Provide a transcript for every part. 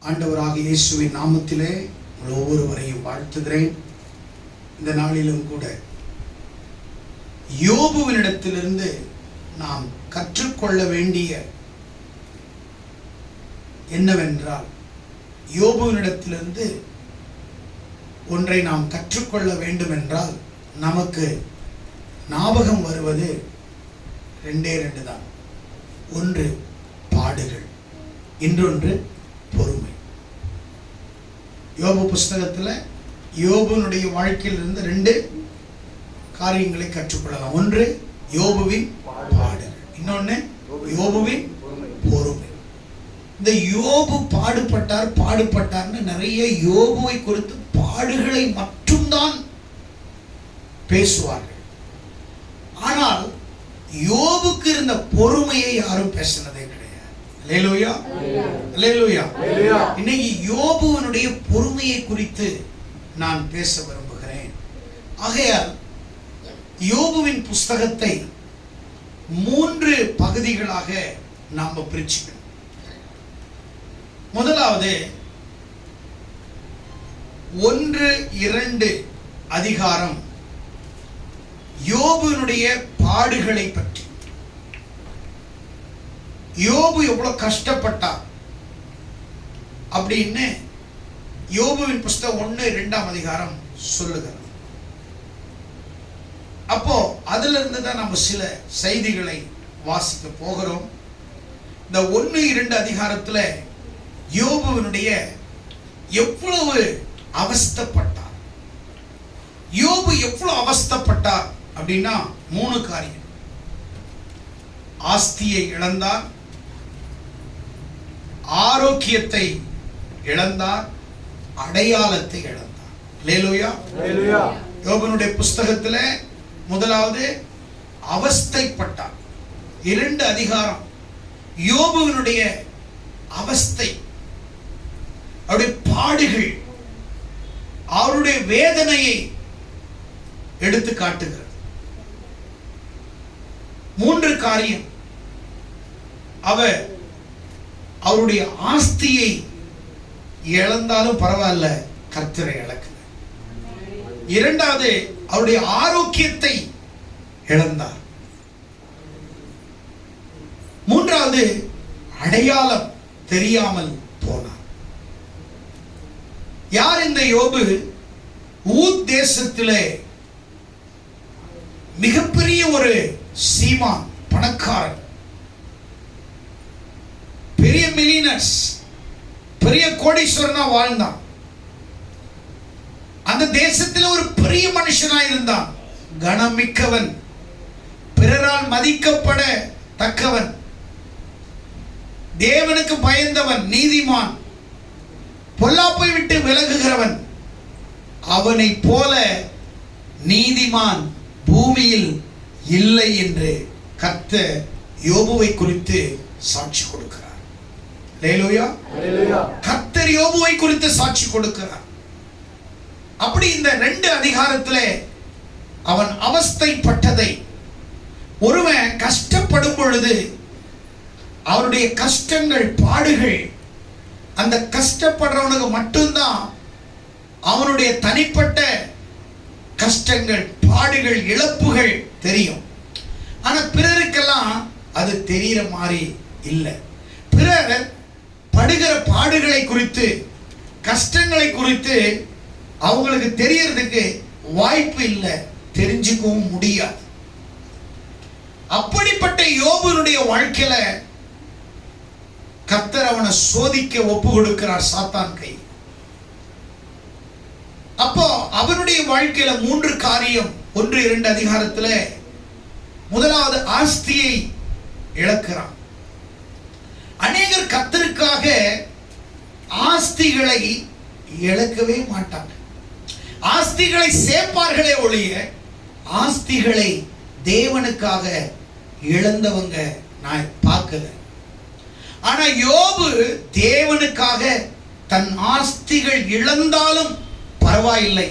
ஆண்டவராக இயேசுவின் நாமத்திலே உங்கள் ஒவ்வொருவரையும் வாழ்த்துகிறேன். இந்த நாளிலும் கூட யோபுவினிடத்திலிருந்து நாம் கற்றுக்கொள்ள வேண்டிய என்னவென்றால், யோபுவினிடத்திலிருந்து ஒன்றை நாம் கற்றுக்கொள்ள வேண்டும் என்றால் நமக்கு ஞாபகம் வருவது ரெண்டே தான். ஒன்று பாடுகள், இன்னொன்று பொறுமை. யோபு புஸ்தகத்தில் யோபுனுடைய வாழ்க்கையிலிருந்து ரெண்டு காரியங்களை கற்றுக்கொள்ளலாம். ஒன்று யோபுவின் பாடுகள், இன்னொன்று யோபுவின் பொறுமை. இந்த யோபு பாடுபட்டார்னு நிறைய யோபுவை குறித்து பாடுகளை மட்டும்தான் பேசுவார்கள். ஆனால் யோபுக்கு இருந்த பொறுமையை யாரும் பேசினதே கிடையாது. அல்லேலூயா, அல்லேலூயா. இன்னைக்கு யோபுவினுடைய பொறுமையை குறித்து நான் பேச விரும்புகிறேன். ஆகையால் யோபுவின் புஸ்தகத்தை 3 பகுதிகளாக நாம் பிரிச்சுக்கணும். முதலாவது 1-2 அதிகாரம் யோபுவினுடைய பாடுகளை பற்றி. யோபு எவ்வளவு கஷ்டப்பட்டார் அப்படின்னு யோபுவின் புஸ்தகம் 1-2 அதிகாரம் சொல்லுகிறது. அப்போ அதுல இருந்து தான் நம்ம சில செய்திகளை வாசிக்க போகிறோம். இந்த 1-2 அதிகாரத்துல யோபுவினுடைய எவ்வளவு அவஸ்தைப்பட்டார், யோபு எவ்வளவு அவஸ்தைப்பட்டார் அப்படின்னா 3 காரியம். ஆஸ்தியை இழந்தார், ஆரோக்கியத்தை இழந்தார், அடையாளத்தை இழந்தார். அல்லேலூயா, அல்லேலூயா. யோபுனுடைய புஸ்தகத்துல முதலாவது அவஸ்தைப்பட்டார். 2 அதிகாரம் யோபுவினுடைய அவஸ்தை, அவருடைய பாடுகள், அவருடைய வேதனையை எடுத்து காட்டுகிறது. 3 காரியம், அவருடைய ஆஸ்தியை இழந்தாலும் பரவாயில்ல, கர்த்தரை இழக்கல. 2வது அவருடைய ஆரோக்கியத்தை இழந்தார். 3வது அடையாளம் தெரியாமல் போனார். யார் இந்த யோபு? ஊத் தேசத்திலே மிகப்பெரிய ஒரு சீமான், பணக்காரன், பெரிய மில்லியனர்ஸ், பெரிய கோடீஸ்வரனா வாழ்ந்தான். அந்த தேசத்தில் ஒரு பெரிய மனுஷனா இருந்தான், கனமிக்கவன், பிறரால் மதிக்கப்பட தக்கவன், தேவனுக்கு பயந்தவன், நீதிமான், பொல்லாப்பை விட்டு விலகுகிறவன். அவனை போல நீதிமான் பூமியில் இல்லை என்று கர்த்தர் யோபுவை குறித்து சாட்சி கொடுக்கிறார். அல்லேலூயா, அல்லேலூயா. கர்த்தர் யோபுவை குறித்து சாட்சி கொடுக்கிறார். அப்படி இந்த 2 அதிகாரத்திலே அவன் அவஸ்தைப்பட்டதை, ஒருவன் கஷ்டப்படும் பொழுது அவருடைய கஷ்டங்கள், பாடுகள், அந்த கஷ்டப்படுறவனுக்கு மட்டும்தான் அவனுடைய தனிப்பட்ட கஷ்டங்கள், பாடுகள், இழப்புகள் தெரியும். ஆனா பிறருக்கெல்லாம் அது தெரிகிற மாதிரி இல்லை. பிறர் படுகிற பாடுகளை குறித்து, கஷ்டங்களை குறித்து அவங்களுக்கு தெரியறதுக்கு வாய்ப்பு இல்லை, தெரிஞ்சுக்கவும் முடியாது. அப்படிப்பட்ட யோபுனுடைய வாழ்க்கையில கர்த்தர் அவனை சோதிக்க ஒப்பு கொடுக்கிறார் சாத்தான் கை. அப்போ அவனுடைய வாழ்க்கையில 3 காரியம் 1-2 அதிகாரத்துல முதலாவது ஆஸ்தியை இழக்கிறான். அநேகர் கர்த்தருக்காக ஆஸ்திகளை இழக்கவே மாட்டாங்க. ஆஸ்திகளை சேர்ப்பார்களே ஒழிய ஆஸ்திகளை தேவனுக்காக இழந்தவங்க நான் பார்க்கல. ஆனா யோபு தேவனுக்காக தன் ஆஸ்திகள் இழந்தாலும் பரவாயில்லை,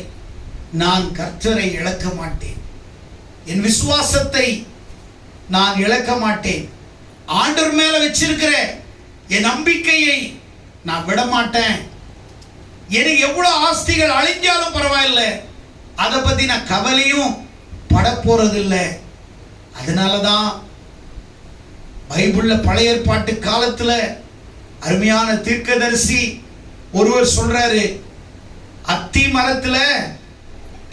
நான் கர்த்தரை இழக்க மாட்டேன், என் விசுவாசத்தை நான் இழக்க மாட்டேன், ஆண்டவர் மேல வச்சிருக்கிற என் நம்பிக்கையை நான் விட மாட்டேன். எனக்கு எவ்வளவு ஆஸ்திகள் அழிஞ்சாலும் பரவாயில்லை, அதை பத்தி நான் கவலையும் பட போறது இல்லை. அதனாலதான் பைபிள்ல பழைய ஏற்பாட்டு காலத்துல அருமையான தீர்க்கதரிசி ஒருவர் சொல்றாரு, அத்தி மரத்துல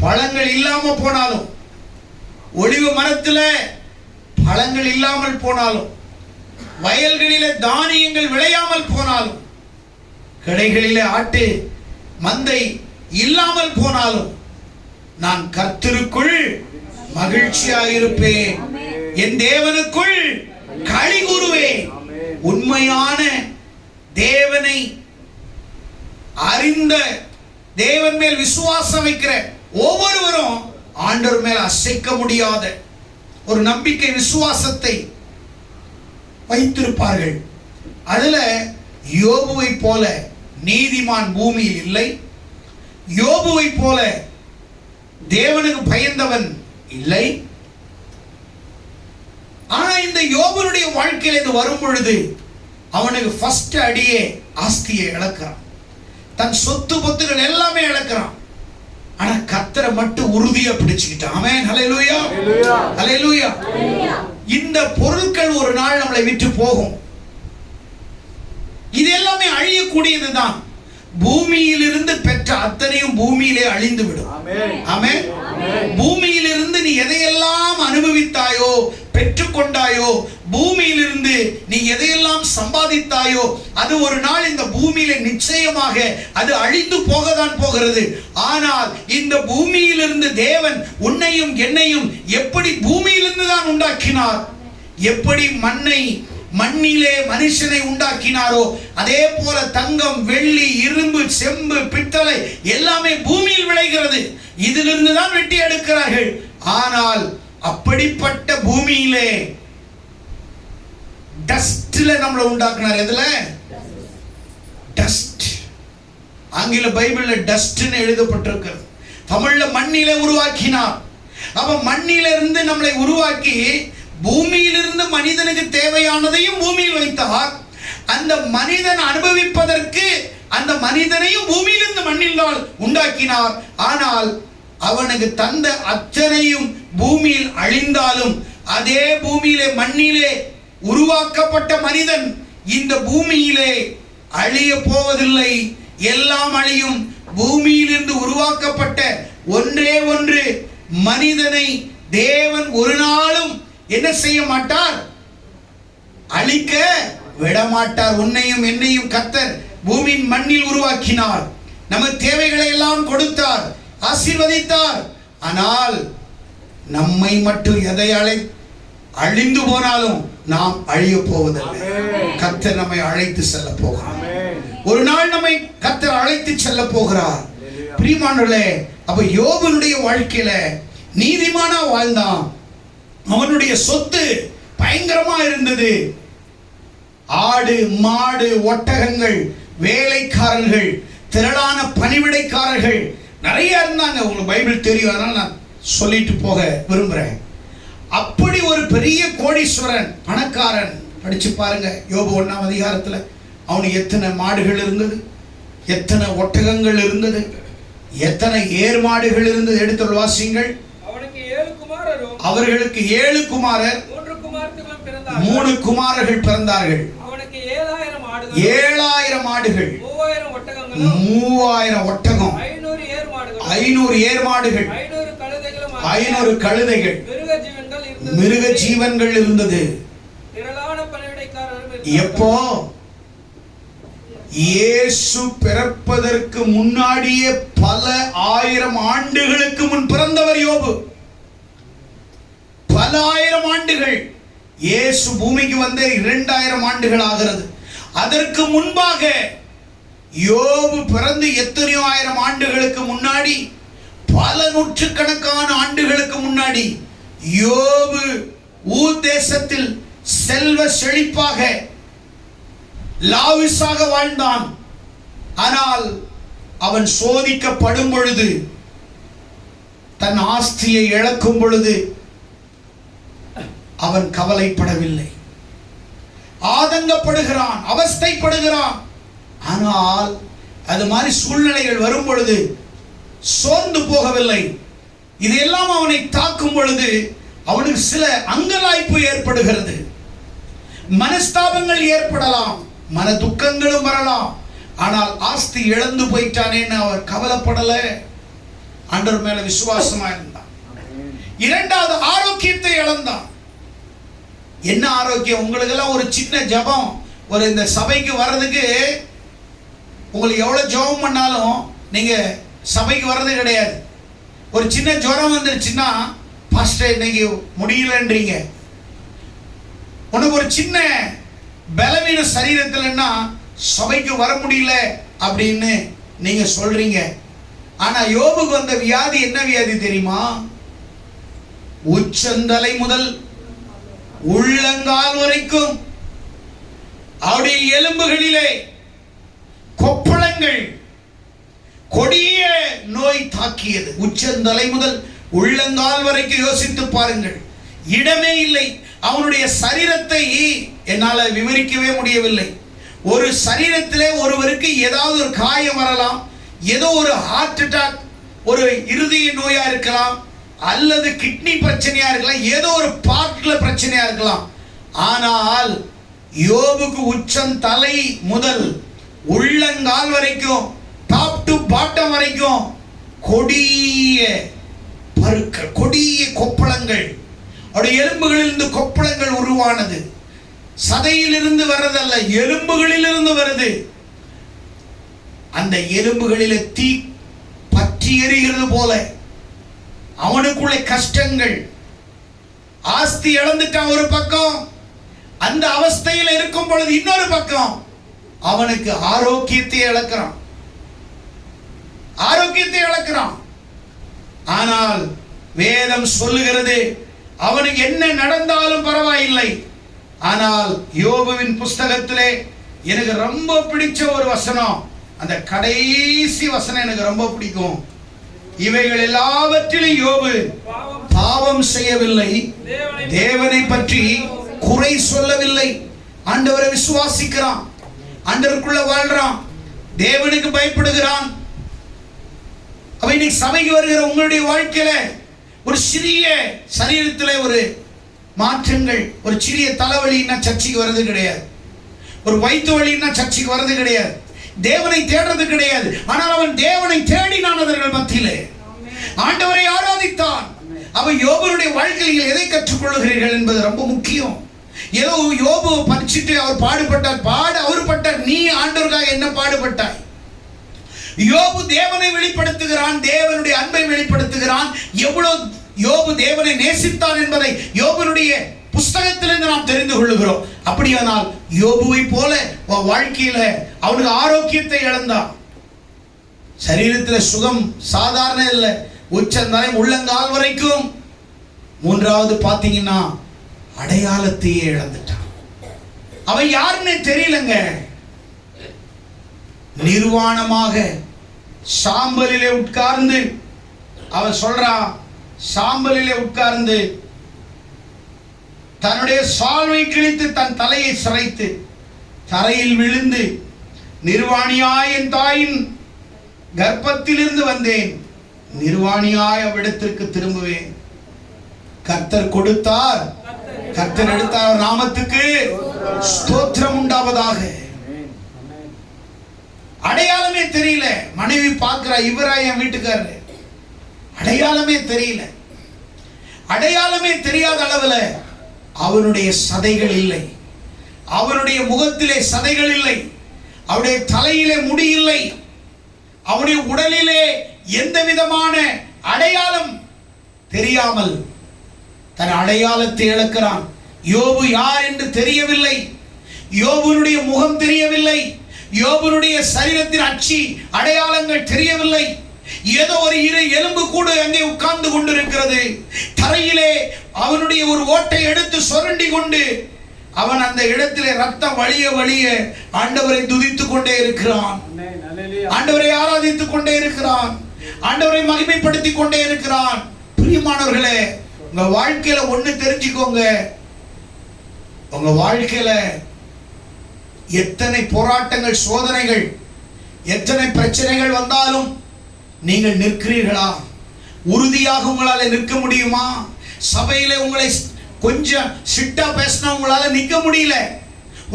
பழங்கள் இல்லாம போனாலும், ஒலிவ மரத்துல பழங்கள் இல்லாமல் போனாலும், வயல்களிலே தானியங்கள் விளையாமல் போனாலும், கடைகளிலே ஆட்டு மந்தை இல்லாமல் போனாலும், நான் கர்த்தருக்குள் மகிழ்ச்சியாயிருப்பேன், என் தேவனுக்குள் களி கூறுவேன். உண்மையான தேவனை அறிந்த, தேவன் மேல் விசுவாசம் வைக்கிற ஒவ்வொருவரும் ஆண்டவர் மேல் அசைக்க முடியாத ஒரு நம்பிக்கை, விசுவாசத்தை வைத்திருப்பார்கள். அதுல யோபுவை போல நீதிமான் பூமியில் இல்லை, யோபுவை போல தேவனுக்கு பயந்தவன் இல்லை. ஆனா இந்த யோபுடைய வாழ்க்கையில் இது வரும் பொழுது அவனுக்கு ஃபர்ஸ்ட் அடியே ஆஸ்தியை இழக்கிறான், தன் சொத்து பொத்துகள் எல்லாமே இழக்கிறான். ஆனா கர்த்தரை மட்டும் உறுதியா பிடிச்சுக்கிட்டான். ஆமென், ஹல்லேலூயா, ஹல்லேலூயா. இந்த பொருட்கள் ஒரு நாள் நம்மளை விட்டு போகும். இது எல்லாமே அழியக்கூடியதுதான். பூமியிலிருந்து பெற்ற அத்தனையும் பூமியிலே அழிந்து விடும். ஆமென். பூமியிலிருந்து நீ எதையெல்லாம் அனுபவித்தாயோ, பெற்றுக்கொண்டாயோ, பூமியிலிருந்து நீ எதையெல்லாம் சம்பாதித்தாயோ, அது ஒரு நாள் இந்த பூமியில நிச்சயமாக அது அழிந்து போகத்தான் போகிறது. ஆனால் இந்த பூமியிலிருந்து தேவன் உன்னையும் என்னையும் எப்படி பூமியிலிருந்து தான் உண்டாக்கினார், எப்படி மண்ணிலே மனுஷனை உண்டாக்கினாரோ அதே போல தங்கம், வெள்ளி, இரும்பு, செம்பு, பித்தளை எல்லாமே பூமியில் விளைகிறது. இதிலிருந்து தான் வெட்டி எடுக்கிறார்கள். ஆனால் அப்படிப்பட்ட பூமியிலே டஸ்ட்ல நம்மளை உண்டாக்குனார். எதுல? டஸ்ட். ஆங்கில பைபிள்ல டஸ்ட்னு எழுதப்பட்டிருக்கிறது. தமிழ்ல மண்ணிலே உருவாக்கினார். அப்ப மண்ணிலிருந்து நம்மளை உருவாக்கி பூமியிலிருந்து மனிதனுக்கு தேவையானதையும் பூமியில் வைத்தார். அந்த மனிதன் அனுபவிப்பதற்கு அந்த மனிதனையும் பூமியிலிருந்து மண்ணினால் உண்டாக்கினார். ஆனால் அவனுக்கு தந்த அத்தனையும் பூமியில் அழிந்தாலும் அதே பூமியிலே மண்ணிலே உருவாக்கப்பட்ட மனிதன் இந்த பூமியிலே அழிய போவதில்லை. எல்லாம் அழியும். பூமியிலிருந்து உருவாக்கப்பட்ட ஒன்றே ஒன்று மனிதனை தேவன் ஒரு நாளும் என்ன செய்ய மாட்டார்? அழிக்க விட மாட்டார். உன்னையும் என்னையும் கர்த்தர் பூமியின் மண்ணில் உருவாக்கினார். நமக்கு தேவைகளை எல்லாம் கொடுத்தார், ஆசீர்வதித்தார். ஆனால் நம்மை மட்டும் எதை அழிந்து போனாலும் நாம் அழிய போவதில்லை. கர்த்தர் நம்மை அழைத்து செல்ல போகிறார். ஒரு நாள் நம்மை கர்த்தர் அழைத்து செல்ல போகிறார். பிரியமானவர்களே, அப்ப யோபுடைய வாழ்க்கையில நீதிமானா வாழ்ந்தான். அவனுடைய சொத்து பயங்கரமா இருந்தது. ஆடு, மாடு, ஒட்டகங்கள், வேலைக்காரர்கள், திரளான பணிவிடைக்காரர்கள் நிறைய இருந்தாங்க. உங்களுக்கு பைபிள் தெரியும், அதனால நான் சொல்லிட்டு போக விரும்புறேன். அப்படி ஒரு பெரிய கோடீஸ்வரன், பணக்காரன். படிச்சு பாருங்க யோபு 1ஆம் அதிகாரத்துல அவனுக்கு எத்தனை மாடுகள் இருந்தது, எத்தனை ஒட்டகங்கள் இருந்தது, எத்தனை ஏர் மாடுகள் இருந்தது. எடுத்து வாசிங்கள். அவர்களுக்கு 7 குமாரர், 3 குமாரர்கள் பிறந்தார்கள். 7000 ஆடுகள், 3000 ஒட்டகம், 500 ஏர் மாடுகள், 500 கழுதைகள், மிருக ஜீவன்கள் இருந்தது. எப்போ? இயேசு பிறப்பதற்கு முன்னாடியே பல 1000 ஆண்டுகளுக்கு முன் பிறந்தவர் யோபு. பல 1000 ஆண்டுகள். இயேசு பூமிக்கு வந்து 2000 ஆண்டுகள் ஆகிறது. அதற்கு முன்பாக யோபு பிறந்து எத்தனையோ 1000 ஆண்டுகளுக்கு முன்னாடி, பல நூற்றுக்கணக்கான ஆண்டுகளுக்கு முன்னாடி யோபு ஊர் தேசத்தில் செல்வ செழிப்பாக லாவிசாக வாழ்ந்தான். ஆனால் அவன் சோதிக்கப்படும் பொழுது, தன் ஆஸ்தியை இழக்கும் பொழுது அவன் கவலைப்படவில்லை. ஆதங்கப்படுகிறான், அவஸ்தைப்படுகிறான். ஆனால் அது மாதிரி சூழ்நிலைகள் வரும் பொழுது சோர்ந்து போகவில்லை. இதெல்லாம் அவனை தாக்கும் பொழுது அவனுக்கு சில அங்கலாய்ப்பு ஏற்படுகிறது, மனஸ்தாபங்கள் ஏற்படலாம், மன துக்கங்களும் வரலாம். ஆனால் ஆஸ்தி இழந்து போயிட்டானேன்னு அவர் கவலைப்படல, ஆண்டவர் மேல விசுவாசமா இருந்தான். இரண்டாவது, ஆரோக்கியத்தை இழந்தான். என்ன ஆரோக்கியம்? உங்களுக்கு எல்லாம் ஒரு சின்ன ஜபம், ஒரு இந்த சபைக்கு வர்றதுக்கு உங்களுக்கு எவ்வளவு ஜபம் பண்ணாலும் நீங்க சபைக்கு வர்றது கிடையாது. ஒரு சின்ன ஜுரம் வந்துருச்சுன்னா பாஸ்டர் இன்னைக்கு முடியலன்றீங்க. உனக்கு ஒரு சின்ன பலவீன சரீரத்தில்னா சபைக்கு வர முடியல அப்படின்னு நீங்க சொல்றீங்க. ஆனா யோபுக்கு வந்த வியாதி என்ன வியாதி தெரியுமா? உச்சந்தலை முதல் உள்ளங்கால் வரைக்கும் அவருடைய எலும்புகளிலே கொப்பளங்கள், கொடிய நோய் தாக்கியது. உச்சந்தலை முதல் உள்ளங்கால் வரைக்கும் யோசித்து பாருங்கள். இடமே இல்லை. அவனுடைய சரீரத்தை என்னால விவரிக்கவே முடியவில்லை. ஒரு சரீரத்திலே ஒருவருக்கு ஏதாவது ஒரு காயம் வரலாம், ஏதோ ஒரு ஹார்ட் அட்டாக், ஒரு இருதய நோயா இருக்கலாம், அல்லது கிட்னி பிரச்சனையா இருக்கலாம், ஏதோ ஒரு பார்ட்ல பிரச்சனையா இருக்கலாம். ஆனால் யோபுக்கு உச்சம் தலை முதல் உள்ளங்கால் வரைக்கும், டாப் டு பாட்டம் வரைக்கும் கொடிய பருக்கள், கொடிய கொப்பளங்கள். அவருடைய எலும்புகளிலிருந்து கொப்பளங்கள் உருவானது. சதையிலிருந்து வர்றதல்ல, எலும்புகளிலிருந்து வருது. அந்த எலும்புகளிலே தீ பற்றி எரிகிறது போல அவனுக்குள்ள கஷ்டங்கள். ஆஸ்தி இழந்துட்டான் ஒரு பக்கம், அந்த அவஸ்தையில் இருக்கும் பொழுது இன்னொரு பக்கம் அவனுக்கு ஆரோக்கியத்தை இழக்கிறான், ஆரோக்கியத்தை இழக்கிறான். ஆனால் வேதம் சொல்லுகிறது அவனுக்கு என்ன நடந்தாலும் பரவாயில்லை. ஆனால் யோபுவின் புஸ்தகத்திலே எனக்கு ரொம்ப பிடிச்ச ஒரு வசனம், அந்த கடைசி வசனம் எனக்கு ரொம்ப பிடிக்கும். இவைகள் எல்லாவற்றிலும் யோபு பாவம் செய்யவில்லை, தேவனை பற்றி குறை சொல்லவில்லை. ஆண்டவரை விசுவாசிக்கிறான், ஆண்டவருக்குள்ள வாழ்றான், தேவனுக்கு பயப்படுகிறான். அவன் இன்னைக்கு சபைக்கு வருகிற உங்களுடைய வாழ்க்கையில ஒரு சிறிய சரீரத்தில் ஒரு மாற்றங்கள், ஒரு சிறிய தலைவலின்னா சர்ச்சைக்கு வர்றது கிடையாது, ஒரு வயிற்று வலின்னா சர்ச்சைக்கு வர்றது கிடையாது, தேவனை தேடுறது கிடையாது. ஆனால் அவன் தேவனை தேடினானவர்கள் மத்தியிலே ஆண்டவரை ஆராதித்தான். அவன் யோபுடைய வாழ்க்கையில் எதை கற்றுக்கொள்ளுகிறீர்கள் என்பது ரொம்ப முக்கியம். ஏதோ யோபு படிச்சுட்டு அவர் பாடுபட்டார், அவர் பட்டார், நீ ஆண்டவருக்காக என்ன பாடுபட்டாய்? யோபு தேவனை வெளிப்படுத்துகிறான், தேவனுடைய அன்பை வெளிப்படுத்துகிறான். எவ்வளவு யோபு தேவனை நேசித்தான் என்பதை யோபுடைய புஸ்தகத்திலிருந்து நாம் தெரிந்து கொள்ளுகிறோம். அப்படியானால் யோபுவை போல வாழ்க்கையில அவனுக்கு ஆரோக்கியத்தை இழந்தான். சரீரத்தில் சுகம் சாதாரண இல்லை, உச்சந்தலை உள்ளங்கால் வரைக்கும். மூன்றாவது பாத்தீங்கன்னா அடையாளத்தையே இழந்துட்டான். அவன் யாருன்னு தெரியலங்க. நிர்வாணமாக சாம்பலிலே உட்கார்ந்து, அவன் சொல்றான், சாம்பலிலே உட்கார்ந்து தன்னுடைய சால்வை கிழித்து தன் தலையை சிரைத்து தரையில் விழுந்து, நிர்வாணியாய் என் தாயின் கர்ப்பத்திலிருந்து வந்தேன், நிர்வாணியாய் அவ்விடத்திற்கு திரும்புவேன். கர்த்தர் கொடுத்தார், கர்த்தர் எடுத்தார், நாமத்துக்கு ஸ்தோத்திரம் உண்டாவதாக. அடையாளமே தெரியல. மனைவி பார்க்கிறா, இவரா என் வீட்டுக்காரரு? அடையாளமே தெரியல. அடையாளமே தெரியாத அளவுல அவனுடைய சதைகள் இல்லை, அவனுடைய முகத்திலே சதைகள் இல்லை, அவனுடைய தலையிலே முடி இல்லை, அவனுடைய உடலிலே எந்த விதமான அடையாளம் தெரியாமல் தன் அடையாளத்தை இழக்கிறான். யோபு யார் என்று தெரியவில்லை, யோபுனுடைய முகம் தெரியவில்லை, யோபுனுடைய சரீரத்தின் அச்சி அடையாளங்கள் தெரியவில்லை. ஏதோ ஒரு இரு எலும்பு கூடு அங்கே உட்கார்ந்து கொண்டிருக்கிறது. தரையிலே அவனுடைய ஒரு ஓட்டை எடுத்து சுரண்டி கொண்டு அவன் அந்த இடத்திலே ரத்தம் வழிய வழிய ஆண்டவரை துதித்துக் கொண்டே இருக்கிறான், ஆண்டவரை ஆராதித்துக் கொண்டே இருக்கிறான், ஆண்டவரை மகிமைப்படுத்திக் கொண்டே இருக்கிறான். பிரியமானவர்களே, உங்க வாழ்க்கையில ஒண்ணு தெரிஞ்சுக்கோங்க, உங்க வாழ்க்கையில எத்தனை போராட்டங்கள், சோதனைகள், எத்தனை பிரச்சனைகள் வந்தாலும் நீங்கள் நிற்கிறீர்களா? உறுதியாக உங்களால் நிற்க முடியுமா? சபையில உங்களை கொஞ்சம் சிட்டா பேசினா உங்களால நிற்க முடியல.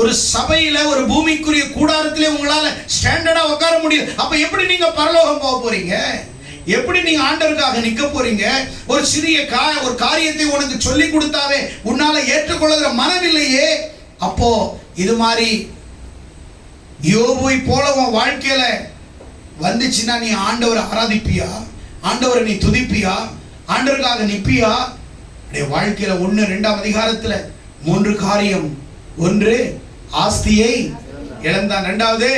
ஒரு சபையில, ஒரு பூமிக்குரிய கூடாரத்திலே உங்களால ஸ்டாண்டர்டா உட்கார முடியும். அப்ப எப்படி நீங்க பரலோகம் போக போறீங்க? எப்படி நீங்க ஆண்டவருக்காக நிக்க போறீங்க? ஒரு சிறிய ஒரு காரியத்தை உனக்கு சொல்லி கொடுத்தாவே உன்னால ஏற்றுக்கொள்ளுகிற மனம் இல்லையே. அப்போ இது மாதிரி யோபுவை போல உன் வாழ்க்கையில வந்துச்சுன்னா நீ ஆண்டவரை ஆராதிப்பியா? ஆண்டவரை நீ துதிப்பியா? ஆண்டவருக்காக நிப்பியா? வாழ்க்கையில 1-2 அதிகாரத்துல 3 காரியம். 1, ஆஸ்தியை இழந்தான். 2வது,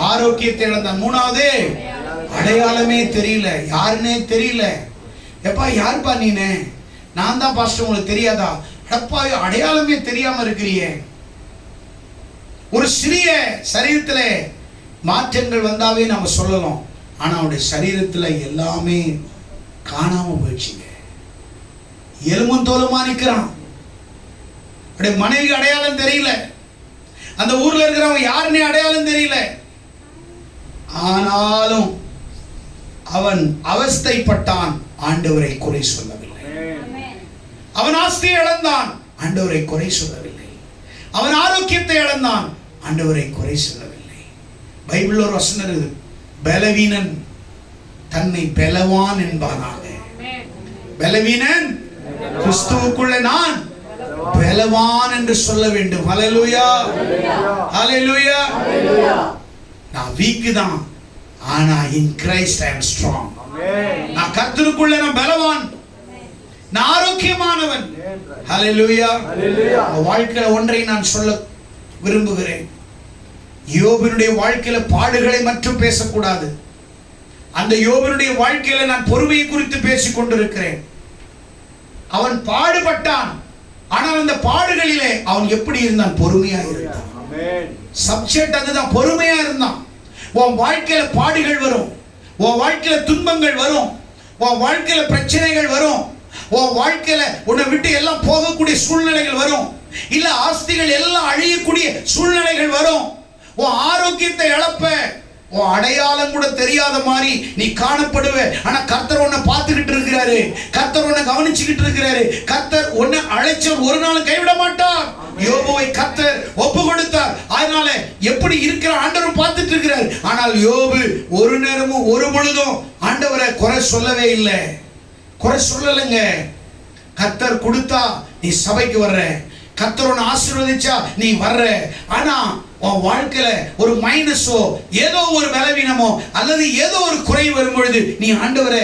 ஆரோக்கியத்தை இழந்தான். 3வது, அடையாளமே தெரியல, யாருன்னே தெரியல. எப்பா யாருப்பா நீனே? நான் தான் பாஸ்டர், உங்களுக்கு தெரியாதா? அப்பா அடையாளமே தெரியாம இருக்கிறியே. ஒரு சிறிய சரீரத்துல மாற்றங்கள் வந்தாவே நம்ம சொல்லலாம். ஆனா அவனுடைய சரீரத்துல எல்லாமே காணாம போயிடுச்சுங்க. எலும்பும் தோலுமா நிற்கிறான். மனைவி அடையாளம் தெரியல, அந்த ஊர்ல இருக்கிறவங்க யாருன்னே அடையாளம் தெரியல. ஆனாலும் அவன் அவஸ்தைப்பட்டான், ஆண்டவரை குறை சொல்லவில்லை. அவன் ஆஸ்தியை இழந்தான், ஆண்டவரை குறை சொல்லவில்லை. அவன் ஆரோக்கியத்தை இழந்தான், ஆண்டவரை குறை சொல்லவில்லை. பைபிள் ஒரு வசனம் இருக்குது, பலவீனன் தன்னை பலவான் என்பானாக. பலவீனன் கிறிஸ்துவுக்குள்ள நான் பலவான் என்று சொல்ல வேண்டும். ஹல்லேலூயா, ஹல்லேலூயா. நான் வீக் தான், ஆனா in Christ I am strong. நான் கர்த்தருக்குள்ள நான் பலவான், நான் ஆரோக்கியமானவன். ஹல்லேலூயா. வாழ்க்கையில ஒன்றை நான் சொல்ல விரும்புகிறேன். யோபுனுடைய வாழ்க்கையில பாடுகளை மட்டும் பேசக்கூடாது. அந்த யோபுனுடைய வாழ்க்கையில நான் பொறுமையை குறித்து பேசிக் கொண்டிருக்கிறேன். அவன் பாடுபட்டான், ஆனால் அந்த பாடுகளிலே அவன் எப்படி இருந்தான்? பொறுமையா இருந்தான். சப்ஜெக்ட் அதுதான், பொறுமையா இருந்தான். உன் வாழ்க்கையில பாடுகள் வரும், உன் வாழ்க்கையில துன்பங்கள் வரும், உன் வாழ்க்கையில பிரச்சனைகள் வரும், உன் வாழ்க்கையில உன்னை விட்டு எல்லாம் போகக்கூடிய சூழ்நிலைகள் வரும், இல்ல ஆஸ்திகள் எல்லாம் அழியக்கூடிய சூழ்நிலைகள் வரும். உன் ஆரோக்கியத்தை இழப்ப, உன் அடையாளம் கூட தெரியாத மாதிரி நீ காணப்படுவ. ஆனா கர்த்தர் உன்னை பார்த்துக்கிட்டு இருக்கிறாரு, கர்த்தர் உன்னை கவனிச்சுக்கிட்டு இருக்கிறாரு. கர்த்தர் உன்னை அழைச்சவர் ஒரு நாள் கைவிட மாட்டார். யோபுவை கர்த்தர் ஒப்பு கொடுத்தார், அதனால எப்படி இருக்கிற ஆண்டவரும் பார்த்துட்டு இருக்கிறார். ஆனால் யோபு ஒரு நேரமும் ஒரு பொழுதும் ஆண்டவரை குறை சொல்லவே இல்லை, குறை சொல்லலைங்க. கர்த்தர் கொடுத்தா நீ சபைக்கு வர்ற, கர்த்தர் உன்னை ஆசீர்வதிச்சா நீ வர்ற. ஆனா உன் வாழ்க்கையில ஒரு மைனஸோ, ஏதோ ஒரு பலவீனமோ அல்லது ஏதோ ஒரு குறை வரும் பொழுது நீ ஆண்டவரை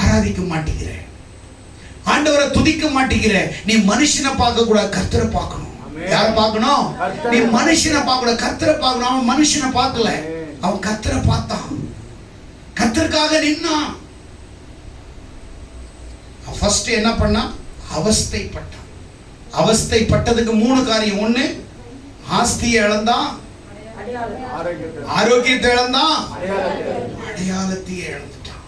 ஆராதிக்க மாட்டேங்கிற, ஆண்டவரை துதிக்க மாட்டேங்கிற. நீ மனுஷனை பார்க்க கூடாது, கர்த்தரை பார்க்கணும். யாரை பார்க்கணும்? நீ மனுஷனை பார்க்க கூடாது, கர்த்தரை பார்க்கணும். அவன் மனுஷனை பார்க்கல, அவன் கர்த்தரை பார்த்தான், கர்த்தருக்காக நின்னான். ஃபர்ஸ்ட் என்ன பண்ணா? அவஸ்தைப்பட்டான். அவஸ்தைப்பட்டதுக்கு 3 காரியம். 1, ஆஸ்தியை இழந்தான், ஆரோக்கியத்தை இழந்தான், அடையாளத்தையே இழந்துட்டான்.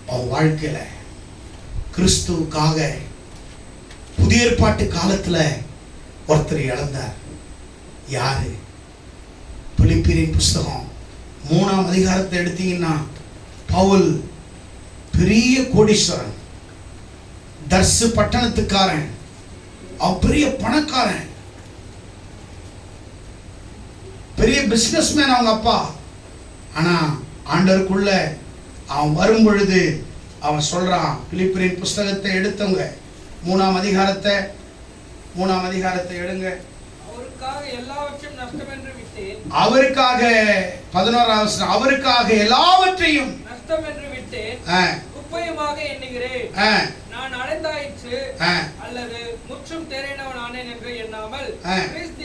அவன் வாழ்க்கையில கிறிஸ்துவுக்காக புதிய ஏற்பாட்டு காலத்துல ஒருத்தர் இழந்தார். யாரு? பிலிப்பியரின் புஸ்தகம் 3ஆம் அதிகாரத்தை எடுத்தீங்கன்னா, பவுல் பெரிய கோடீஸ்வரன், தர்சு பட்டணத்துக்காரன், அவன் பெரிய பணக்காரன், பெரிய பிசினஸ்மேன் அவங்க அப்பா. ஆனா ஆண்டவருக்குள்ள அவன் வரும் பொழுது அவன் சொல்றான், பிலிப்பியரின் புஸ்தகத்தை எடுத்தவங்க 3ஆம் அதிகாரத்தை எடுங்க. அவருக்காக எல்லாவற்றையும் நஷ்டம் என்று விட்டேன். அவருக்காக 11ஆம் வசனம், அவருக்காக எல்லாவற்றையும் நஷ்டம் என்று விட்டேன், குப்பையுமாக எண்ணுகிறேன். நான் அடைந்தாயிற்று அல்லது முற்றும் தேறினவன் ஆனேன் என்று எண்ணாமல், கிறிஸ்து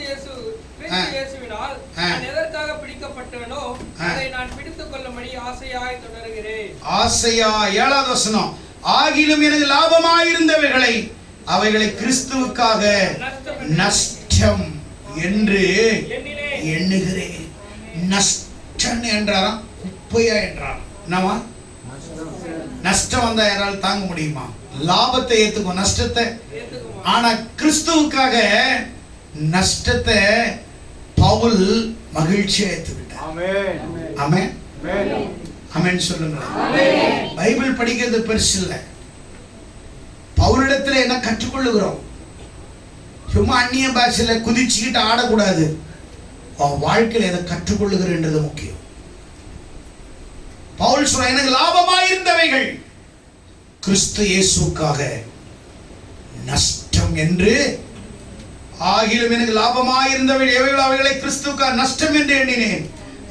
இயேசுவினால் நான் எதற்காக பிடிக்கப்பட்டேனோ அதை நான் பிடித்துக் கொள்ளும்படி ஆசையாய் தொடர்கிறேன். ஆசையா. 7ஆம் வசனம், ஆகிலும் எனக்கு லாபமாயிருந்தவைகளை அவைகளை கிறிஸ்துவுக்காக நஷ்டம் என்று எண்ணுகிறேன். நஷ்டம் என்றாராம், குப்பையா என்றாராம். என்னவா? நஷ்டம் வந்தா யாரால் தாங்க முடியுமா? லாபத்தை ஏத்துக்கும், நஷ்டத்தை. ஆனா கிறிஸ்துவுக்காக நஷ்டத்தை பவுல் மகிழ்ச்சியா ஏத்துக்கிட்டார். ஆமென். ஆமென் சொல்லுங்க. பைபிள் படிக்கிறது பெருசு இல்லை. பவுலிடத்துல என்ன கற்றுக்கொள்ளுகிறோம்? சும்மா அந்நிய பாஷையில குதிச்சுக்கிட்டு ஆடக்கூடாது. வாழ்க்கையில் எதை கற்றுக்கொள்ளுகிறன்றது முக்கியம். பவுல் சொல்ற, எனக்கு லாபமாயிருந்தவைகள் கிறிஸ்து இயேசுக்காக நஷ்டம் என்று, ஆகிலும் எனக்கு லாபமாயிருந்தவைகள் எவைகள் அவைகளை கிறிஸ்துவுக்காக நஷ்டம் என்று எண்ணினேன்.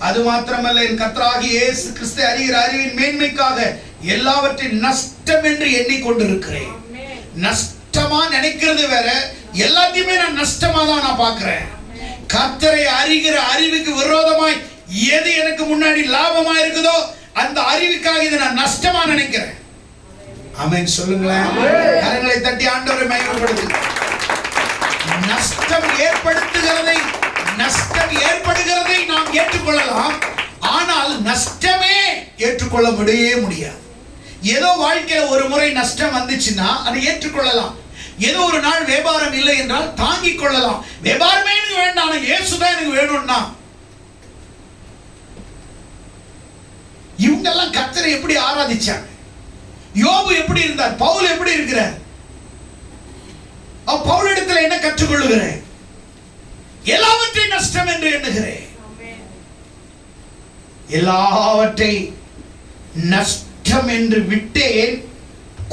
அது மாத்திரமல்ல, என் கர்த்தராகிய இயேசு கிறிஸ்து அறிகிற அறிவின் மேன்மைக்காக எல்லாவற்றையும் நஷ்டம் என்று எண்ணிக்கொண்டிருக்கிறேன். நஷ்டமா நினைக்கிறது வேற, எல்லாத்தையுமே நான் நஷ்டமா தான் நான் பார்க்கிறேன். கர்த்தரை அறிகிற அறிவுக்கு விரோதமாய் எது எனக்கு முன்னாடி லாபமா இருக்குதோ அந்த அறிவுக்காக இதை நான் நஷ்டமா நினைக்கிறேன். ஆமென் சொல்லுங்களேன். கரங்களை தட்டி ஆண்டவரை மகிமைப்படுத்துங்க. நஷ்டம் ஏற்படுகிறதை நாம் ஏற்றுக்கொள்ளலாம். ஆனால் நஷ்டமே ஏற்றுக்கொள்ள முடியாது. ஏதோ வாழ்க்கையில ஒரு முறை நஷ்டம் வந்துச்சுன்னா அதை ஏற்றுக்கொள்ளலாம். ஏதோ ஒரு நாள் வியாபாரம் இல்லை என்றால் தாங்கிக் கொள்ளலாம். வியாபாரமே எனக்கு வேண்டாம், இயேசுதான் எனக்கு வேணும்னா. இவங்க எல்லாம் கர்த்தரை எப்படி ஆராதிச்சாங்க? யோபு எப்படி இருந்தார்? பவுல் எப்படி இருக்கிறார்? பவுலிடத்தில் என்ன கற்றுக்கொள்ளுகிறேன்? எல்லாவற்றையும் நஷ்டம் என்று எண்ணுகிறேன். எல்லாவற்றை நஷ்டம் என்று விட்டேன்,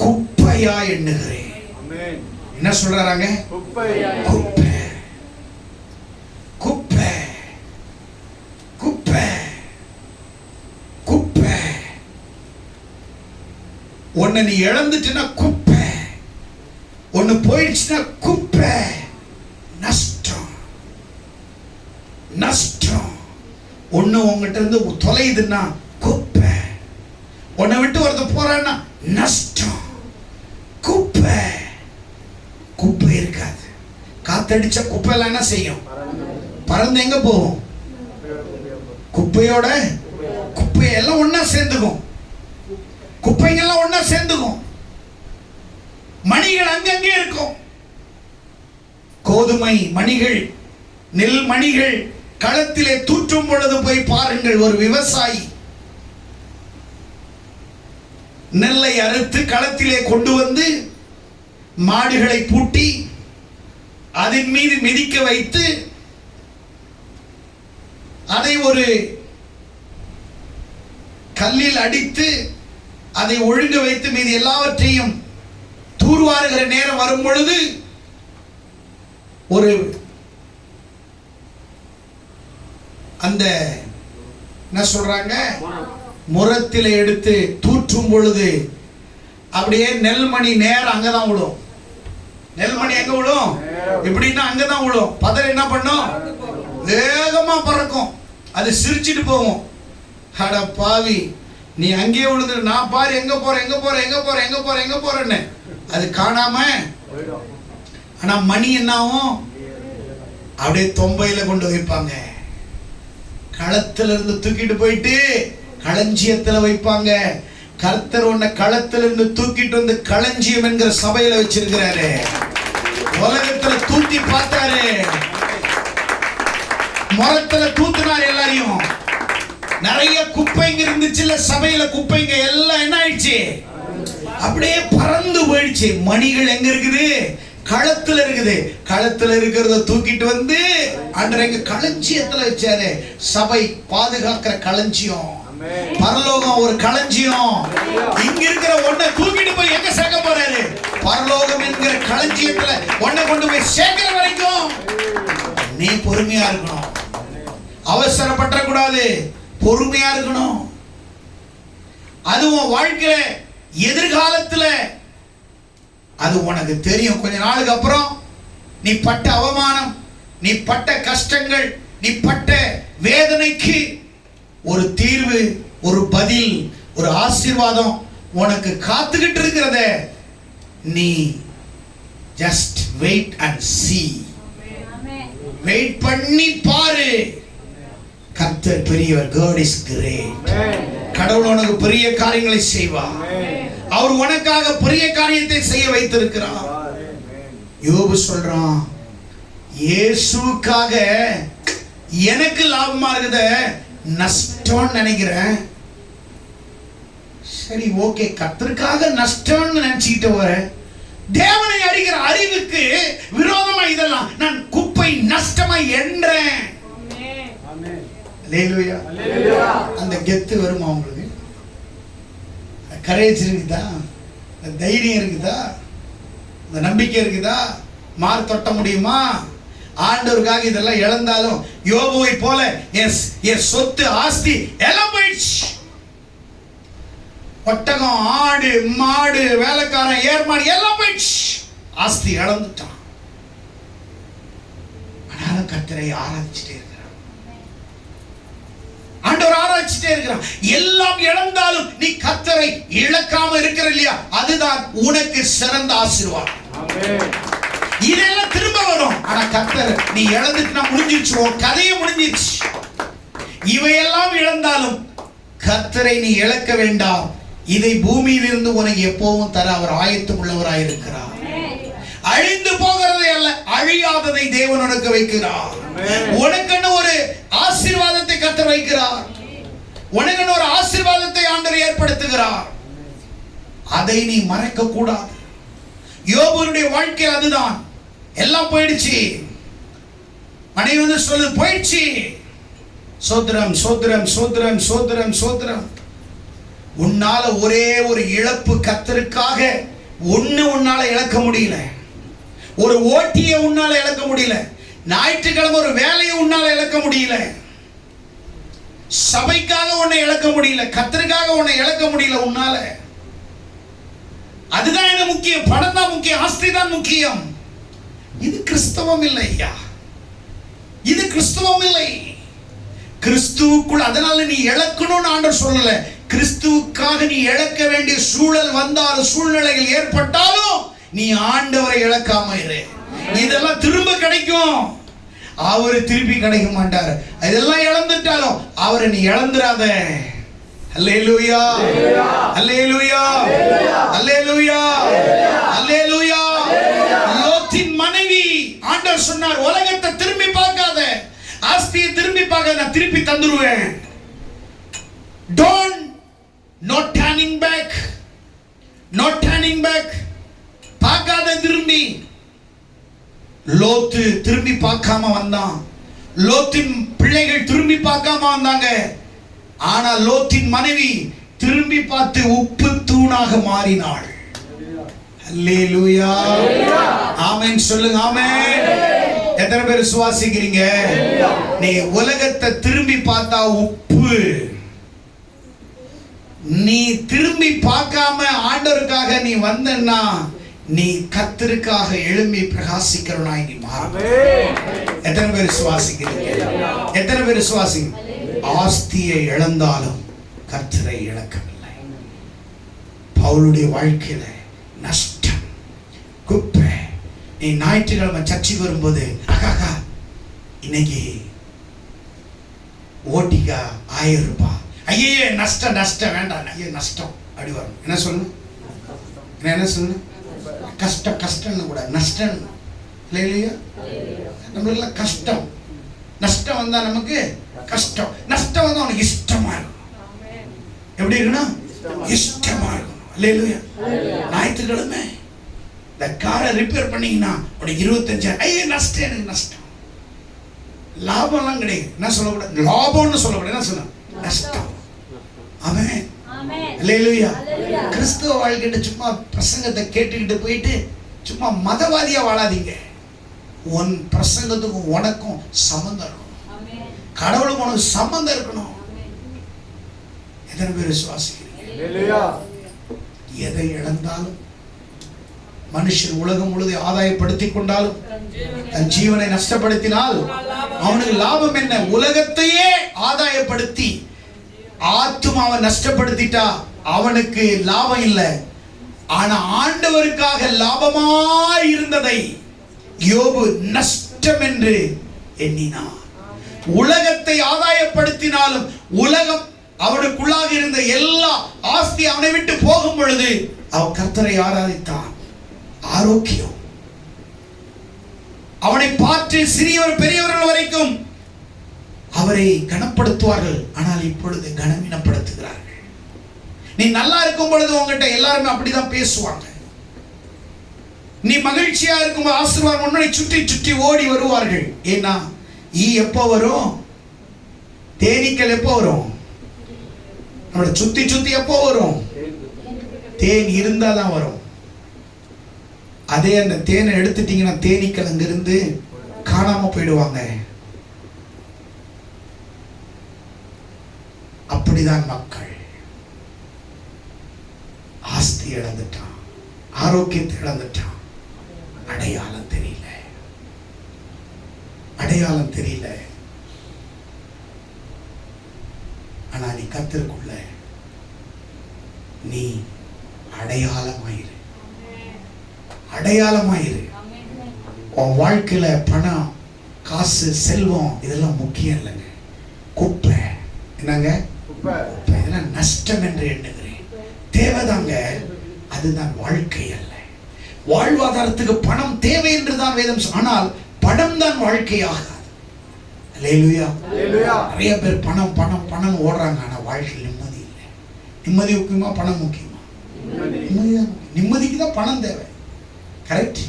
குப்பையா எண்ணுகிறேன். என்ன சொல்றாங்க? குப்பை குப்பை குப்பை குப்பை குப்பை. ஒன்னு நீ இழந்துட்டுனா குப்பை, ஒன்னு போயிடுச்சுன்னா குப்பை. நஷ்டம் நஷ்டம். ஒண்ணு உங்ககிட்ட இருந்து தொலையுதுன்னா குப்பை, உன்னை விட்டு வரது போறான்னா நஷ்டம். குப்பை குப்பை இருக்காது. காத்தடிச்ச குப்பை எல்லாம் என்ன செய்யும்? பறந்து எங்க போகும்? குப்பையோட குப்பையெல்லாம் ஒன்னா சேர்ந்துக்கும். குப்பைங்கெல்லாம் ஒன்னா சேர்ந்துக்கும். மணிகள் அங்கங்கே இருக்கும். கோதுமை மணிகள், நெல் மணிகள் களத்திலே தூற்றும் பொழுது போய் பாருங்கள். ஒரு விவசாயி நெல்லை அறுத்து களத்திலே கொண்டு வந்து மாடுகளை பூட்டி அதன் மீது மிதிக்க வைத்து அதை ஒரு கல்லில் அடித்து அதை ஒழுங்க வைத்து மீது எல்லாவற்றையும் தூர்வாருகிற நேரம் வரும் பொழுது ஒரு அந்த என்ன சொல்றாங்க, முரத்திலே எடுத்து தூற்றும் பொழுது அப்படியே நெல்மணி நேரம் அங்கதான் விழும். நெல்மணி எங்க விழும்? எப்படின்னா அங்கதான் விழும். பதர் என்ன பண்ணும்? வேகமா பறக்கும். அது சிரிச்சிட்டு போகும். அட பாவி, நீ அங்கேயே விழுந்து, நான் பாரு எங்க போறேன் எங்க போறேன் எங்க போறேன் எங்க போறேன் எங்க போறேன்னு அது காணாம. ஆனா மணி என்னாவும் அப்படியே தொம்பையில கொண்டு வைப்பாங்க. களத்துல இருந்து தூக்கிட்டு போயிட்டு களஞ்சியத்துல வைப்பாங்க. கர்த்தர் உன்னை களத்துல இருந்து தூக்கிட்டு வந்து களஞ்சியம் என்கிற சபையில வச்சிருக்கிறாரு. உலகத்துல தூக்கி பார்த்தாரு, முரத்துல தூத்துனாரு எல்லாரையும். நிறைய குப்பைங்க இருந்துச்சுல்ல சபையில, குப்பைங்க எல்லாம் என்ன ஆயிடுச்சு? அப்படியே பறந்து போயிடுச்சு. மணிகள் எங்க இருக்குது? களத்துல இருக்குது. களத்துல இருக்கிறத தூக்கிட்டு வந்து அன்றைக்கு களஞ்சியத்துல வச்சாரு. சபை பாதுகாக்கிற களஞ்சியம், பரலோகம் ஒரு களஞ்சியம். இங்க இருக்கிற ஒன்றை தூக்கிட்டு போய் எங்க சேர்க்க போறாரு? பரலோகம் என்கிற களஞ்சியத்துல ஒன்றை கொண்டு போய் சேர்க்கிற வரைக்கும் நீ பொறுமையா இருக்கணும். அவசரப்பட்ட கூடாது, பொறுமையா இருக்கணும். அதுவும் வாழ்க்கையில எதிர்காலத்துல அது உனக்கு தெரியும். கொஞ்ச நாளுக்கு அப்புறம் நீ பட்ட அவமானம், நீ பட்ட கஷ்டங்கள், நீ பட்ட வேதனைக்கு ஒரு தீர்வு, ஒரு பதில், ஒரு ஆசீர்வாதம் உனக்கு காத்துக்கிட்டு இருக்கிறத நீ just wait and see. Wait பண்ணி பாரு. கர்த்தர் பெரியவர். God is great. கடவுள் உனக்கு பெரிய காரியங்களை செய்வார். அவர் உனக்காக பெரிய காரியத்தை செய்ய வைத்திருக்கிறார். யோபு சொல்றான், இயேசுக்காக எனக்கு லாபமா இருக்குத நஷ்டம்னு நினைக்கிறேன். சரி, ஓகே, கர்த்தருக்காக நஷ்டம்னு நினைச்சிட்டு வர தேவனை அறிகிற அறிவுக்கு விரோதமா இதெல்லாம் நான் குப்பை நஷ்டமா என்றேன். அல்லேலூயா. அந்த கெத்து வருமா உங்களுக்கு? கரேஜ் இருக்குதா? தைரியம் இருக்குதா? இந்த நம்பிக்கை இருக்குதா? மார் தொட்ட முடியுமா? ஆண்டவருக்காக இதெல்லாம் இழந்தாலும் யோபுவை போல என் சொத்து ஆஸ்தி எல்லாம் போயிடுச்சு. ஒட்டகம், ஆடு, மாடு, வேலைக்காரன், ஏர்மாடு எல்லாம் போயிடுச்சு. ஆஸ்தி இழந்துட்டான். ஆனாலும் கர்த்தரை ஆராய்ச்சிட்டே இருக்கிறான். ஆண்டவர் ஆராய்ச்சிட்டே இருக்கிறான். எல்லாம் இழந்தாலும் நீ கர்த்தரை இழக்காம இருக்கிற இல்லையா, அதுதான் உனக்கு சிறந்த ஆசீர்வாதம். இதெல்லாம் திரும்ப வரும். ஆனா கர்த்தர் நீ இழந்துட்டு முடிஞ்சிருச்சு, உன் கதையை முடிஞ்சிருச்சு. இவையெல்லாம் இழந்தாலும் கர்த்தரை நீ இழக்க வேண்டாம். இதை பூமியிலிருந்து உனக்கு எப்பவும் தர அவர் ஆயத்தம் உள்ளவராயிருக்கிறார். அழிந்து போகிறதை அல்ல, அழியாததை தேவன் உனக்கு வைக்கிறார். உனக்குன்னு ஒரு ஆசீர்வாதத்தை கர்த்தர் வைக்கிறார். உனக்குன்னு ஒரு ஆசீர்வாதத்தை ஆண்டவர் ஏற்படுத்துகிறார். அதை நீ மறைக்க கூடாது. யோபுடைய வாழ்க்கை அதுதான். எல்லாம் போயிடுச்சு. மனைவி வந்து சொல்லு, போயிடுச்சு. சோத்திரம், சோத்திரம், சோத்திரம், சோத்திரம், சோத்திரம். உன்னால ஒரே ஒரு இழப்பு கர்த்தருக்காக உன்னால இழக்க முடியல. ஒரு ஓட்டியை உன்னால இழக்க முடியல. ஞாயிற்றுக்கிழமை ஒரு வேலையை உன்னால இழக்க முடியல. சபைக்காக உன்னை இழக்க முடியல. கர்த்தருக்காக உன்னை இழக்க முடியல உன்னால. அதுதான் என்ன முக்கியம்? பணம் தான் முக்கியம், ஆஸ்தி தான் முக்கியம். இது கிறிஸ்தவம் இல்லை ஐயா, இது கிறிஸ்தவம் இல்லை. கிறிஸ்துவுக்குள் அதனால நீ இழக்கணும்னு ஆண்டவர் சொல்லல. கிறிஸ்துவுக்காக நீ இழக்க வேண்டிய சூழல் வந்தாலும், சூழ்நிலைகள் ஏற்பட்டாலும் நீ ஆண்டவரை இழக்காம இரு. இதெல்லாம் திரும்ப கிடைக்கும். அவரு திருப்பி கிடைக்க மாட்டாரு. இதெல்லாம் இழந்துட்டாலும் அவரை நீ இழந்துராத. அல்லேலூயா, அல்லேலூயா, அல்லேலூயா, அல்லேலூயா. லோத்தின் மனைவி ஆண்டவர் சொன்னார், உலகத்தை திரும்பி பார்க்காத, ஆஸ்தியை திரும்பி பார்க்காத, நான் திருப்பி தந்துருவேன். Don't, not turning back, not turning back. பார்க்காத திரும்பி. லோத்து திரும்பி பார்க்காம வந்தான். லோத்தின் பிள்ளைகள் திரும்பி பார்க்காம வந்தாங்க. ஆனா லோத்தின் மனைவி திரும்பி பார்த்து உப்பு தூணாக மாறினாள். அல்லேலூயா, ஆமென் சொல்லுங்க. ஆமென். எத்தனை பேர் விசுவாசிக்கிறீங்க? நீ உலகத்தை திரும்பி பார்த்தா உப்பு. நீ திரும்பி பார்க்காம ஆண்டவருக்காக நீ வந்தன்னா நீ கர்த்தருக்காக எழும்பி பிரகாசிக்கிறவனாய் நீ மாறு. எத்தனை பேர் விசுவாசிக்கிறீங்க? எத்தனை பேர் விசுவாசிங்க? ஆஸ்தியை இழந்தாலும் கர்த்தரை இழக்கவில்லை. பவுலுடைய வாழ்க்கையில நஷ்டம், குப்பை. நீ ஞாயிற்றுக்கிழமை சர்ச்சைக்கு வரும்போது இன்னைக்கு ஓட்டிக்கா 1000 ரூபாய், ஐயே நஷ்டம், நஷ்டம் வேண்டாம், ஐயே நஷ்டம் அப்படி வரும். என்ன சொல்லணும்? என்ன சொல்லணும்? கஷ்டம், கஷ்டம் கூட நஷ்டம் இல்லை இல்லையா? நம்மளுக்கு கஷ்டம், நஷ்டம் வந்தா நமக்கு கஷ்டம், நஷ்டம் வந்தா உனக்கு இஷ்டமா இருக்கும். எப்படி இருக்கணும்? இஷ்டமா இருக்கணும். அல்லேலூயா. ஞாயிற்றுக்கிழமை இந்த காரை ரிப்பேர் பண்ணீங்கன்னா உனக்கு 25,000, ஐயோ நஷ்டம், எனக்கு நஷ்டம். லாபம்லாம் கிடையாது. என்ன சொல்லக்கூடாது? லாபம்னு சொல்லக்கூடாது. என்ன சொல்ல? நஷ்டம். ஆமென். அல்லேலூயா. கிறிஸ்துவ வாழ்க்கையில சும்மா பிரசங்கத்தை கேட்டுக்கிட்டு போயிட்டு சும்மா மதவாதியா வாழாதீங்க. உன் பிரசங்கத்துக்கும் உனக்கும் சம்பந்தம் இருக்கணும். கடவுளுக்கு உனக்கு சம்பந்தம் இருக்கணும். எத்தனை பேர் விசுவாசிக்கிறீங்க? எதை இழந்தாலும் மனுஷன் உலகம் முழுவதும் ஆதாயப்படுத்திக் கொண்டாலும் தன் ஜீவனை நஷ்டப்படுத்தினால் அவனுக்கு லாபம் என்ன? உலகத்தையே ஆதாயப்படுத்தி ஆத்துமாவை நஷ்டப்படுத்திட்டா அவனுக்கு லாபம் இல்லை. ஆனா ஆண்டவருக்காக லாபமாய் இருந்ததை யோபு நஷ்டம் என்று எண்ணினான். உலகத்தை ஆதாயப்படுத்தினாலும் உலகம் அவனுக்குள்ளாக இருந்த எல்லா ஆஸ்தி அவனை விட்டு போகும் பொழுது அவன் கர்த்தரை ஆராதித்தான். ஆரோக்கியம், அவனை பார்த்து சிறியவர் பெரியவர்கள் வரைக்கும் அவரை கனப்படுத்துவார்கள். ஆனால் இப்பொழுது கனவீனப்படுத்துகிறார்கள். நீ நல்லா இருக்கும் பொழுது உங்ககிட்ட எல்லாருமே அப்படிதான் பேசுவாங்க. நீ மகிழ்ச்சியா இருக்கும் ஆசீர்வாதம் உன்னை சுற்றி சுற்றி ஓடி வருவார்கள். ஏன்னா ஈ எப்போ வரும்? தேனீக்கள் எப்போ வரும்? நம்மளை சுத்தி சுத்தி எப்போ வரும்? தேன் இருந்தா தான் வரும். அதே அந்த தேனை எடுத்துட்டீங்கன்னா தேனீக்கள் அங்கிருந்து காணாம போயிடுவாங்க. அப்படிதான் மக்கள். ஆஸ்தி இழந்துட்டான், ஆரோக்கியத்தை இழந்துட்டான், அடையாளம் தெரியல, அடையாளம் தெரியல. ஆனா நீ கர்த்தருக்குள்ள நீ அடையாளமாயிரு, அடையாளமாயிரு. உன் வாழ்க்கையில பணம், காசு, செல்வம் இதெல்லாம் முக்கியம் இல்லைங்க. குப்பை. என்னங்க? குப்பை. இதெல்லாம் நஷ்டம் என்று எண்ணுகிறேன். தேவைதாங்க, அதுதான் வாழ்க்கை அல்ல. வாழ்வாதாரத்துக்கு பணம் தேவை என்றுதான் வேதம். ஆனால் பணம் தான் வாழ்க்கையாகாது. அல்லேலூயா. நிறைய பேர் பணம் பணம் பணம் ஓடுறாங்க. ஆனா வாழ்க்கையில் நிம்மதி இல்லை. நிம்மதி முக்கியமா, பணம் முக்கியமா? நிம்மதிக்கு தான் பணம் தேவை. கரெக்ட்.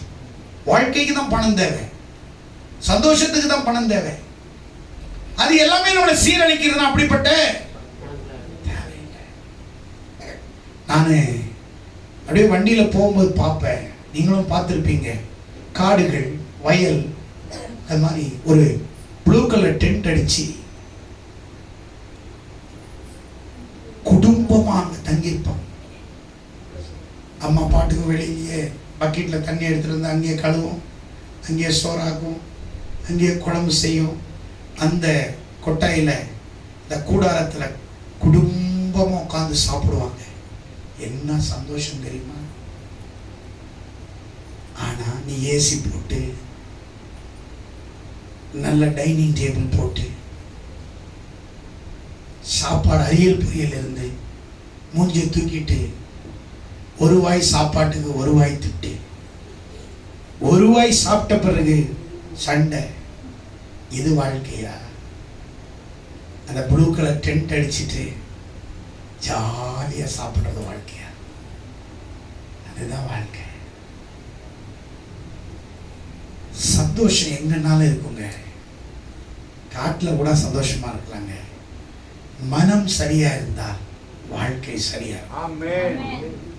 வாழ்க்கைக்கு தான் பணம் தேவை, சந்தோஷத்துக்கு தான் பணம் தேவை. அது எல்லாமே நம்மளை சீரழிக்கிறது. அப்படிப்பட்ட தேவையில்லை. நான் அப்படியே வண்டியில போகும்போது பார்ப்பேன், நீங்களும் பார்த்துருப்பீங்க, காடுகள், வயல், அது மாதிரி ஒரு ப்ளூ கலர் டென்ட் அடிச்சு குடும்பமா அங்க தங்கியிருப்பாங்க. அம்மா பாட்டுக்கு வெளியிலேயே பக்கெட்ல தண்ணி எடுத்துட்டு வந்து அங்கேயே கழுவும், அங்கேயே சோறாக்கும், அங்கேயே குழம்பு செய்யும். அந்த கொட்டாயில, இந்த கூடாரத்துல குடும்பமா உட்கார்ந்து சாப்பிடுவாங்க. என்ன சந்தோஷம் தெரியுமா? ஆனா நீ ஏசி போட்டு, நல்ல டைனிங் டேபிள் போட்டு, சாப்பாடு அரியல் பொரியல் இருந்து மூஞ்சி தூக்கிட்டு, ஒரு வாய் சாப்பாட்டுக்கு ஒரு வாய் திட்டு, ஒரு வாய் சாப்பிட்ட பிறகு சண்டை. இது வாழ்க்கையா? அந்த ப்ளூ கலர் டென்ட் அடிச்சுட்டு ஜாலியா சாப்பிடுறது வாழ்க்கையா? அதுதான் வாழ்க்கை. சந்தோஷம் எங்கன்னாலும் இருக்குங்க. காட்டுல கூட சந்தோஷமா இருக்கலாங்க. மனம் சரியா இருந்தா வாழ்க்கை சரியா இருக்கும்.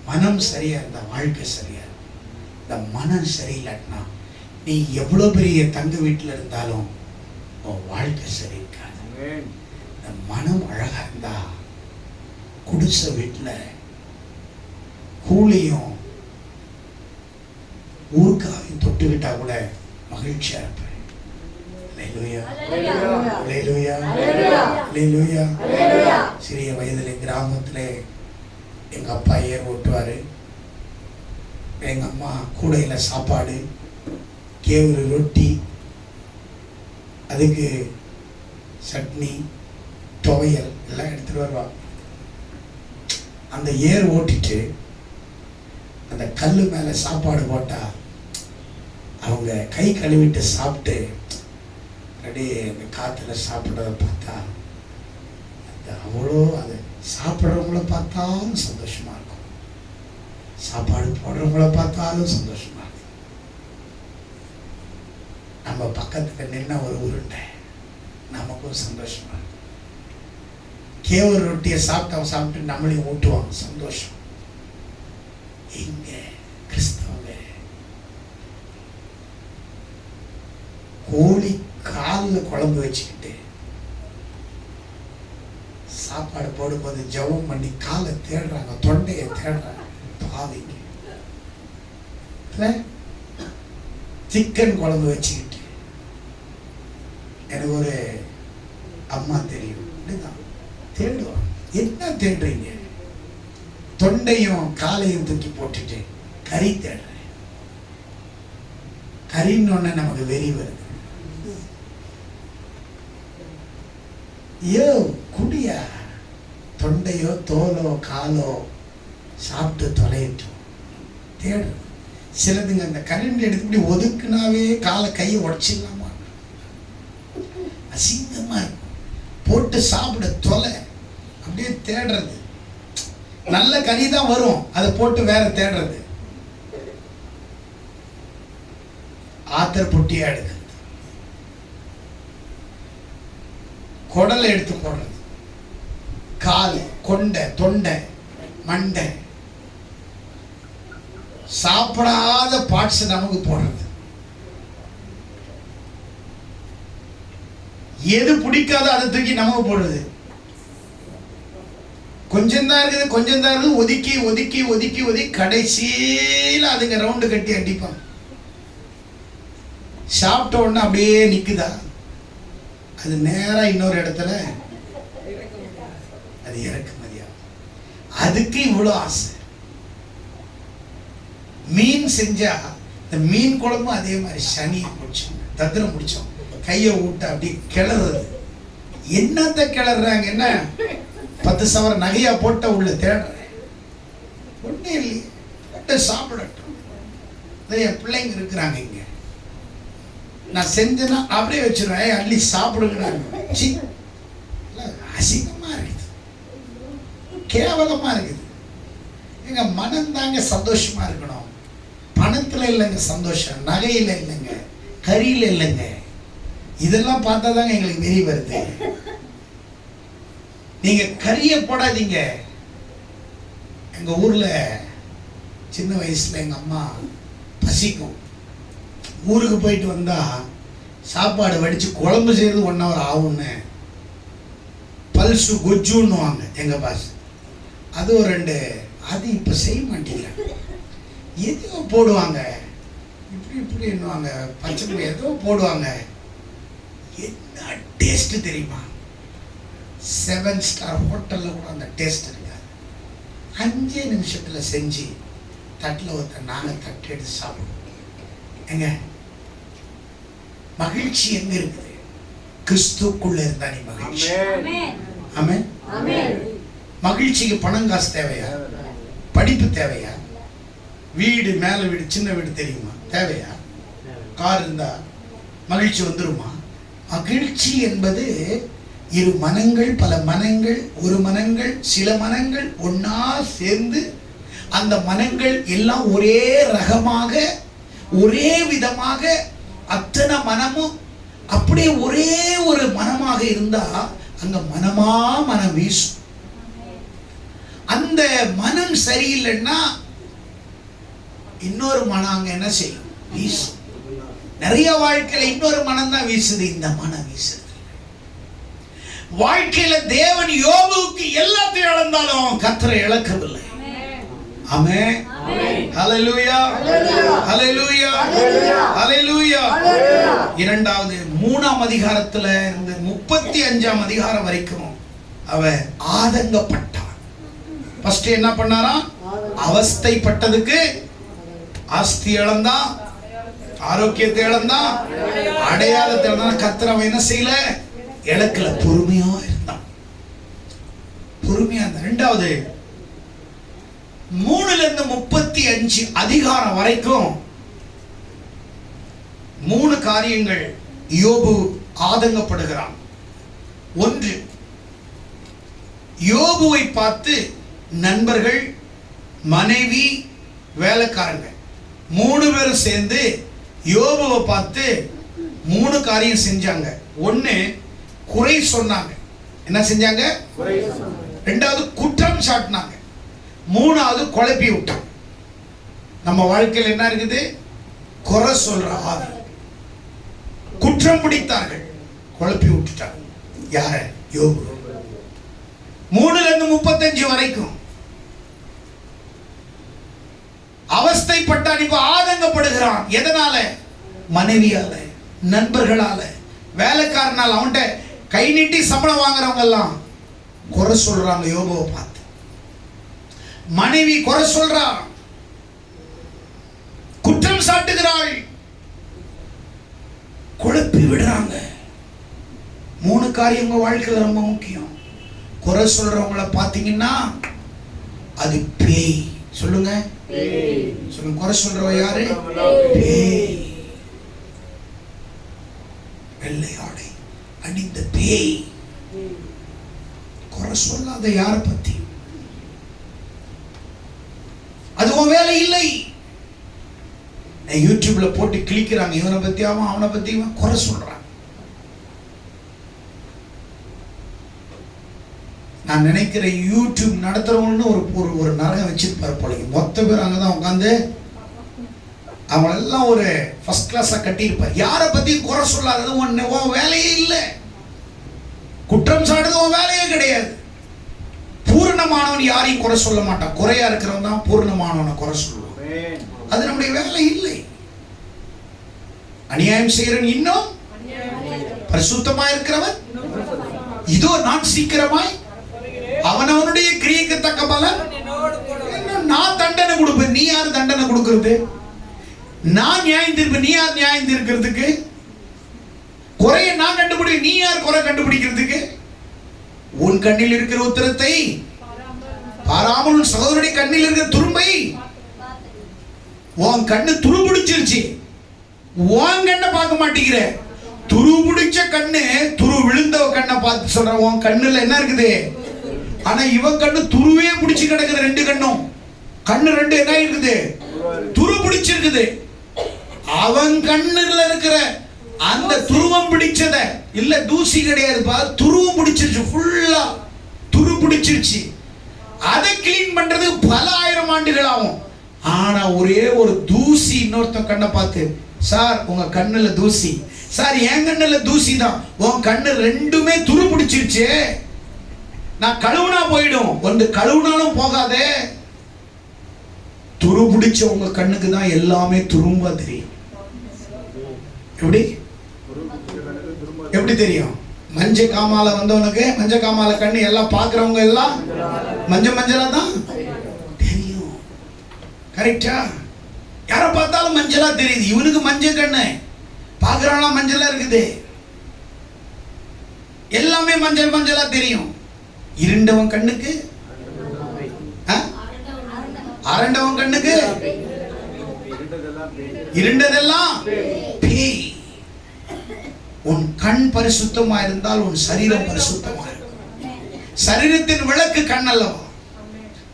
மனம் சரியா இருந்தா வாழ்க்கை சரியா இருக்கும். இந்த மனம் சரியில்லைன்னா நீ எவ்வளவு பெரிய தங்க வீட்டுல இருந்தாலும் உன் வாழ்க்கை சரி இருக்காது. இந்த மனம் அழகா இருந்தா குடிசை வீட்டுல கூலியும் ஊருக்காவையும் தொட்டுக்கிட்டா கூட மகிழ்ச்சியா இருப்பேன். சிறிய வயதிலே கிராமத்திலே எங்க அப்பா ஏர் ஓட்டுவாரு. எங்க அம்மா கூடையில சாப்பாடு, கேவுரு ரொட்டி, அதுக்கு சட்னி, துவையல் எல்லாம் எடுத்துட்டு வருவாங்க. அந்த ஏர் ஓட்டிட்டு அந்த கல்லு மேல சாப்பாடு போட்டா அவங்க கை கழுவிட்டு சாப்பிட்டு அப்படியே அந்த காத்துல சாப்பிட்றத பார்த்தா அவ்வளோ, அது சாப்பிட்றவங்கள பார்த்தாலும் சந்தோஷமா இருக்கும், சாப்பாடு போடுறவங்கள பார்த்தாலும் சந்தோஷமா இருக்கும். நம்ம பக்கத்துல நின்ன ஒரு உருண்டை நமக்கும் சந்தோஷமா இருக்கும். கேவரு ரொட்டியை சாப்பிட்டு நம்மளையும் ஊட்டுவாங்க, சந்தோஷம். இங்க கிறிஸ்தவங்க கோழி காலில் குழம்பு வச்சுக்கிட்டு சாப்பாடு போடும்போது ஜெபம் பண்ணி காலை தேடுறாங்க, தொண்டையை தேடுறாங்க. பாவிங்க. சிக்கன் குழம்பு வச்சுக்கிட்டு, எனக்கு ஒரு அம்மா தெரியும், தேடுவாங்க. என்ன தேடுறீங்க? தொண்டையும் காலையும் தூக்கி போட்டுட்டு கறி தேடுறேன். கறின்னு ஒண்ணு நமக்கு வெறி வருது. ஐயோ குடியா, தொண்டையோ தோலோ காலோ சாப்பிட்டு தொலையிட்டோம் தேடு. சிலதுங்க அந்த கரண்ட் எடுத்து இப்படி ஒதுக்குனாவே காலை கையை உடச்சிடலாமா, அசிங்கமா இருக்கும். போட்டு சாப்பிட தொலை அப்படியே தேடுறது. நல்ல கறி தான் வரும், அதை போட்டு வேற தேடுறது. ஆத்தர் பொட்டியா எடுக்கிறது, குடலை எடுத்து போடுறது, கால், கொண்டை, தொண்டை, மண்டை, சாப்பிடாத பார்ட்ஸ் நமக்கு போடுறது. எது பிடிக்காதோ அதை தூக்கி நமக்கு போடுறது. கொஞ்சம் தான் இருக்குது, கொஞ்சம் தான் இருக்குது, ஒதுக்கி ஒதுக்கி ஒதுக்கி ஒதுக்கி கடைசியில் அதுங்க ரவுண்டு கட்டி அடிப்பாங்க. சாப்பிட்ட உடனே அப்படியே நிக்குதா, அது நேரா இன்னொரு இடத்துல அது இறக்குமதியா. அதுக்கு இவ்வளோ ஆசை. மீன் செஞ்சா இந்த மீன் குழம்பு அதே மாதிரி சனியை முடிச்சோம், தத்திரம் முடிச்சோம், கையை விட்டு அப்படி கிளறது. என்னத்த கிளறாங்க, என்ன 10 சவர நகையா போட்ட உள்ள தேடுறேன், ஒண்ணே இல்லையே, சாப்பிடட்டும். என் பிள்ளைங்க இருக்கிறாங்க இங்க, நான் செஞ்சேன்னா அப்படியே வச்சிருவேன், அள்ளி சாப்பிடுங்கிறாங்க. அசிங்கமா இருக்குது, கேவலமா இருக்குது. எங்க மனம் தாங்க சந்தோஷமா இருக்கணும். பணத்துல இல்லைங்க சந்தோஷம், நகையில இல்லைங்க, கறியில இல்லைங்க. இதெல்லாம் பார்த்தா தாங்க எங்களுக்கு வெறி வருது. நீங்க கறியை போடாதீங்க. எங்க ஊர்ல சின்ன வயசுல எங்க அம்மா பசிக்கும், ஊருக்கு போயிட்டு வந்தா சாப்பாடு வடிச்சு குழம்பு செய்யறது 1 hour ஆகும்னு பல்சு கொஜ்ஜுன்னுவாங்க எங்க பாஸ். அது ஒரு 2, அது இப்ப செய்ய மாட்டேங்கிறாங்க. எதோ போடுவாங்க, இப்படி இப்படி என்னவாங்க, பச்சை ஏதோ போடுவாங்க. என்ன டேஸ்ட் தெரியுமா? 7 ஸ்டார் ஹோட்டல்ல கூட அந்த டேஸ்ட் இருக்காது. 5 நிமிஷத்துல செஞ்சு தட்டில் ஒருத்த நாங்கள் தட்டு எடுத்து சாப்பிடுவோம். எங்க மகிழ்ச்சி எங்க இருக்குது? கிறிஸ்துக்குள்ள இருந்தா நீ மகிழ்ச்சி. ஆமென். மகிழ்ச்சிக்கு பணம் காசு தேவையா? படிப்பு தேவையா? வீடு, மேல வீடு, சின்ன வீடு தெரியுமா? தேவையா? கார் இருந்தா மகிழ்ச்சி வந்துருமா? மகிழ்ச்சி என்பது இரு மனங்கள், பல மனங்கள், ஒரு மனங்கள், சில மனங்கள் ஒன்னா சேர்ந்து அந்த மனங்கள் எல்லாம் ஒரே ரகமாக, ஒரே விதமாக, அத்தனை மனமும் அப்படியே ஒரே ஒரு மனமாக இருந்தா அங்க மனமா மனம் வீசும். அந்த மனம் சரியில்லைன்னா இன்னொரு மனம் அங்க என்ன செய்யும்? வீசும். நிறைய வாழ்க்கையில இன்னொரு மனம் தான் வீசுது, இந்த மனம் வீசுது. வாழ்க்கையில தேவன் யோபுவுக்கு எல்லாத்தையும் இழந்தாலும் கர்த்தரை இழக்கவில்லை. ஆமென். ஹல்லேலூயா, ஹல்லேலூயா, ஹல்லேலூயா. இரண்டாவது 3ஆம் அதிகாரத்துல இருந்து 35ஆம் அதிகாரம் வரைக்கும் அவன் ஆதங்கப்பட்டான். ஃபர்ஸ்ட் என்ன பண்ணாரா? அவஸ்தைப்பட்டதுக்கு ஆஸ்தி இழந்தான், ஆரோக்கியத்தை இழந்தான், அடையாளத்தை இழந்தான். கர்த்தர் அவன் என்ன செய்யல? இழக்கல. பொறுமையா இருந்தான், பொறுமையா இருந்தான். இரண்டாவது 3ல இருந்து 35 அதிகாரம் வரைக்கும் 3 காரியங்கள் யோபு ஆதங்கப்படுகிறான். ஒன்று, யோபுவை பார்த்து நண்பர்கள், மனைவி, வேலைக்காரங்க 3 பேரும் சேர்ந்து யோபுவை பார்த்து 3 காரியம் செஞ்சாங்க. ஒன்னு, குறை சொன்னாங்க. என்ன செஞ்சாங்க? ரெண்டாவது, குற்றம் சாட்டினாங்க. 3வது, குழப்பி விட்டாங்க. நம்ம வாழ்க்கையில் என்ன இருக்குது? குறை சொல்ற ஆவி. குற்றம் பிடித்தார்கள், குழப்பி விட்டுட்டாங்க. யார? யோபு. 3ல இருந்து 35 வரைக்கும் அவஸ்தைப்பட்டான். இப்ப ஆதங்கப்படுகிறான். எதனால? மனைவியால, நண்பர்களால, வேலைக்காரனால. அவன்கிட்ட கை நீட்டி சம்பளம் வாங்குறவங்க எல்லாம் குறை சொல்றாங்க யோபுவை பார்த்து. மனைவி குறை சொல்றா, குற்றம் சாட்டுகிறாள், குழப்பி விடுறாங்க. 3 காரியம் உங்க வாழ்க்கையில் ரொம்ப முக்கியம். குறை சொல்றவங்கள பார்த்தீங்கன்னா அது பேய், சொல்லுங்க, சொல்லுங்க. குறை சொல்றவ யாரு? பேய். வெள்ளை ஆடை அணிந்த பேய். குறை சொல்லாத யார பத்தி? அது உன் வேலை இல்லை. யூடியூப்ல போட்டு கிளிக்கிறாங்க, இவனை பத்தி அவனை பத்தி குறை சொல்றான். நான் நினைக்கிறேன் யூடியூப் நடத்துறவங்கன்னு ஒரு நரகம் வச்சிருப்பாரு போல. மொத்த பேர் அங்கதான் உட்காந்து அவங்களெல்லாம் ஒரு ஃபர்ஸ்ட் கிளாஸா கட்டியிருப்பார். யாரை பத்தி குறை சொல்லாதது உன் வேலையே இல்லை. குற்றம் சாட்டுறது உன் வேலையே கிடையாது. பூரணமானவன் யாரையும் குறை சொல்ல மாட்டான். குறையா இருக்கிறவன் தான் பூரணமானவனை குறை சொல்லுவான். அது நம்முடைய வேலை இல்லை. அநியாயம் செய்யறவன் இன்னும் பரிசுத்தமா இருக்கிறவன் இதோ நான் சீக்கிரமாய் அவனவனுடைய கிரியைக்கு தக்க பலன் நான் தண்டனை கொடுப்பேன். நீ யார் தண்டனை கொடுக்கிறது? நான் நியாயம் தீர்ப்பேன். நீ யார் நியாயம் தீர்க்கிறதுக்கு? குறைய நான் கண்டுபிடி, நீ யார் குறை கண்டுபிடிக்கிறதுக்கு? உன் கண்ணில் இருக்கிற உத்தரத்தை பாராமல் உன் சகோதரனுடைய கண்ணில் இருக்கிற துரும்பை. உன் கண்ணு துரு பிடிச்சிருச்சு, உன் கண்ணை பார்க்க மாட்டேங்கிற. துரு பிடிச்ச கண்ணு துரு விழுந்த கண்ணை பார்த்து சொல்ற உன் கண்ணுல என்ன இருக்குது? ஆனா இவன் கண்ணு துருவே பிடிச்சு கிடக்குது. ரெண்டு கண்ணும் கண்ணு ரெண்டு என்ன இருக்குது? துரு பிடிச்சிருக்குது. அவன் கண்ணுல இருக்கிற அந்த துருவம் பிடிச்சத இல்ல, தூசி கிடையாதுப்பா, துருவம் பிடிச்சிருச்சு. ஃபுல்லா துரு பிடிச்சிருச்சு. அதை கிளீன் பண்றது பல ஆயிரம் ஆண்டுகள் ஆகும். ஆனா ஒரே ஒரு தூசி இன்னொருத்தன் கண்ணை பார்த்து, சார் உங்க கண்ணுல தூசி. சார் என் கண்ணுல தூசி தான். உன் கண்ணு ரெண்டுமே துரு பிடிச்சிருச்சு. நான் கழுவுனா போயிடும், வந்து கழுவுனாலும் போகாதே. துரு பிடிச்ச உங்க கண்ணுக்கு தான் எல்லாமே துரும்பா தெரியும். எப்படி எப்படி தெரியும்? மஞ்ச காமால வந்தவனுக்கு மஞ்ச காமால கண்ணு எல்லாம் பாக்குறவங்க எல்லாம் மஞ்சளா தான் தெரியும். கரெக்டா? யார பார்த்தாலும் மஞ்சளா தெரியுது. இவனுக்கு மஞ்சள் கண்ணு, பாக்குறவங்க மஞ்சளா இருக்குது. எல்லாமே மஞ்சளா தெரியும். இருண்டவன் கண்ணுக்கு, அரண்டவன் கண்ணுக்கு இருண்டதெல்லாம் பேய். உன் கண் பரிசுத்தமா இருந்தால் உன் சரீரம் பரிசுத்தமா இருக்கும். சரீரத்தின் விளக்கு கண் அல்லவா?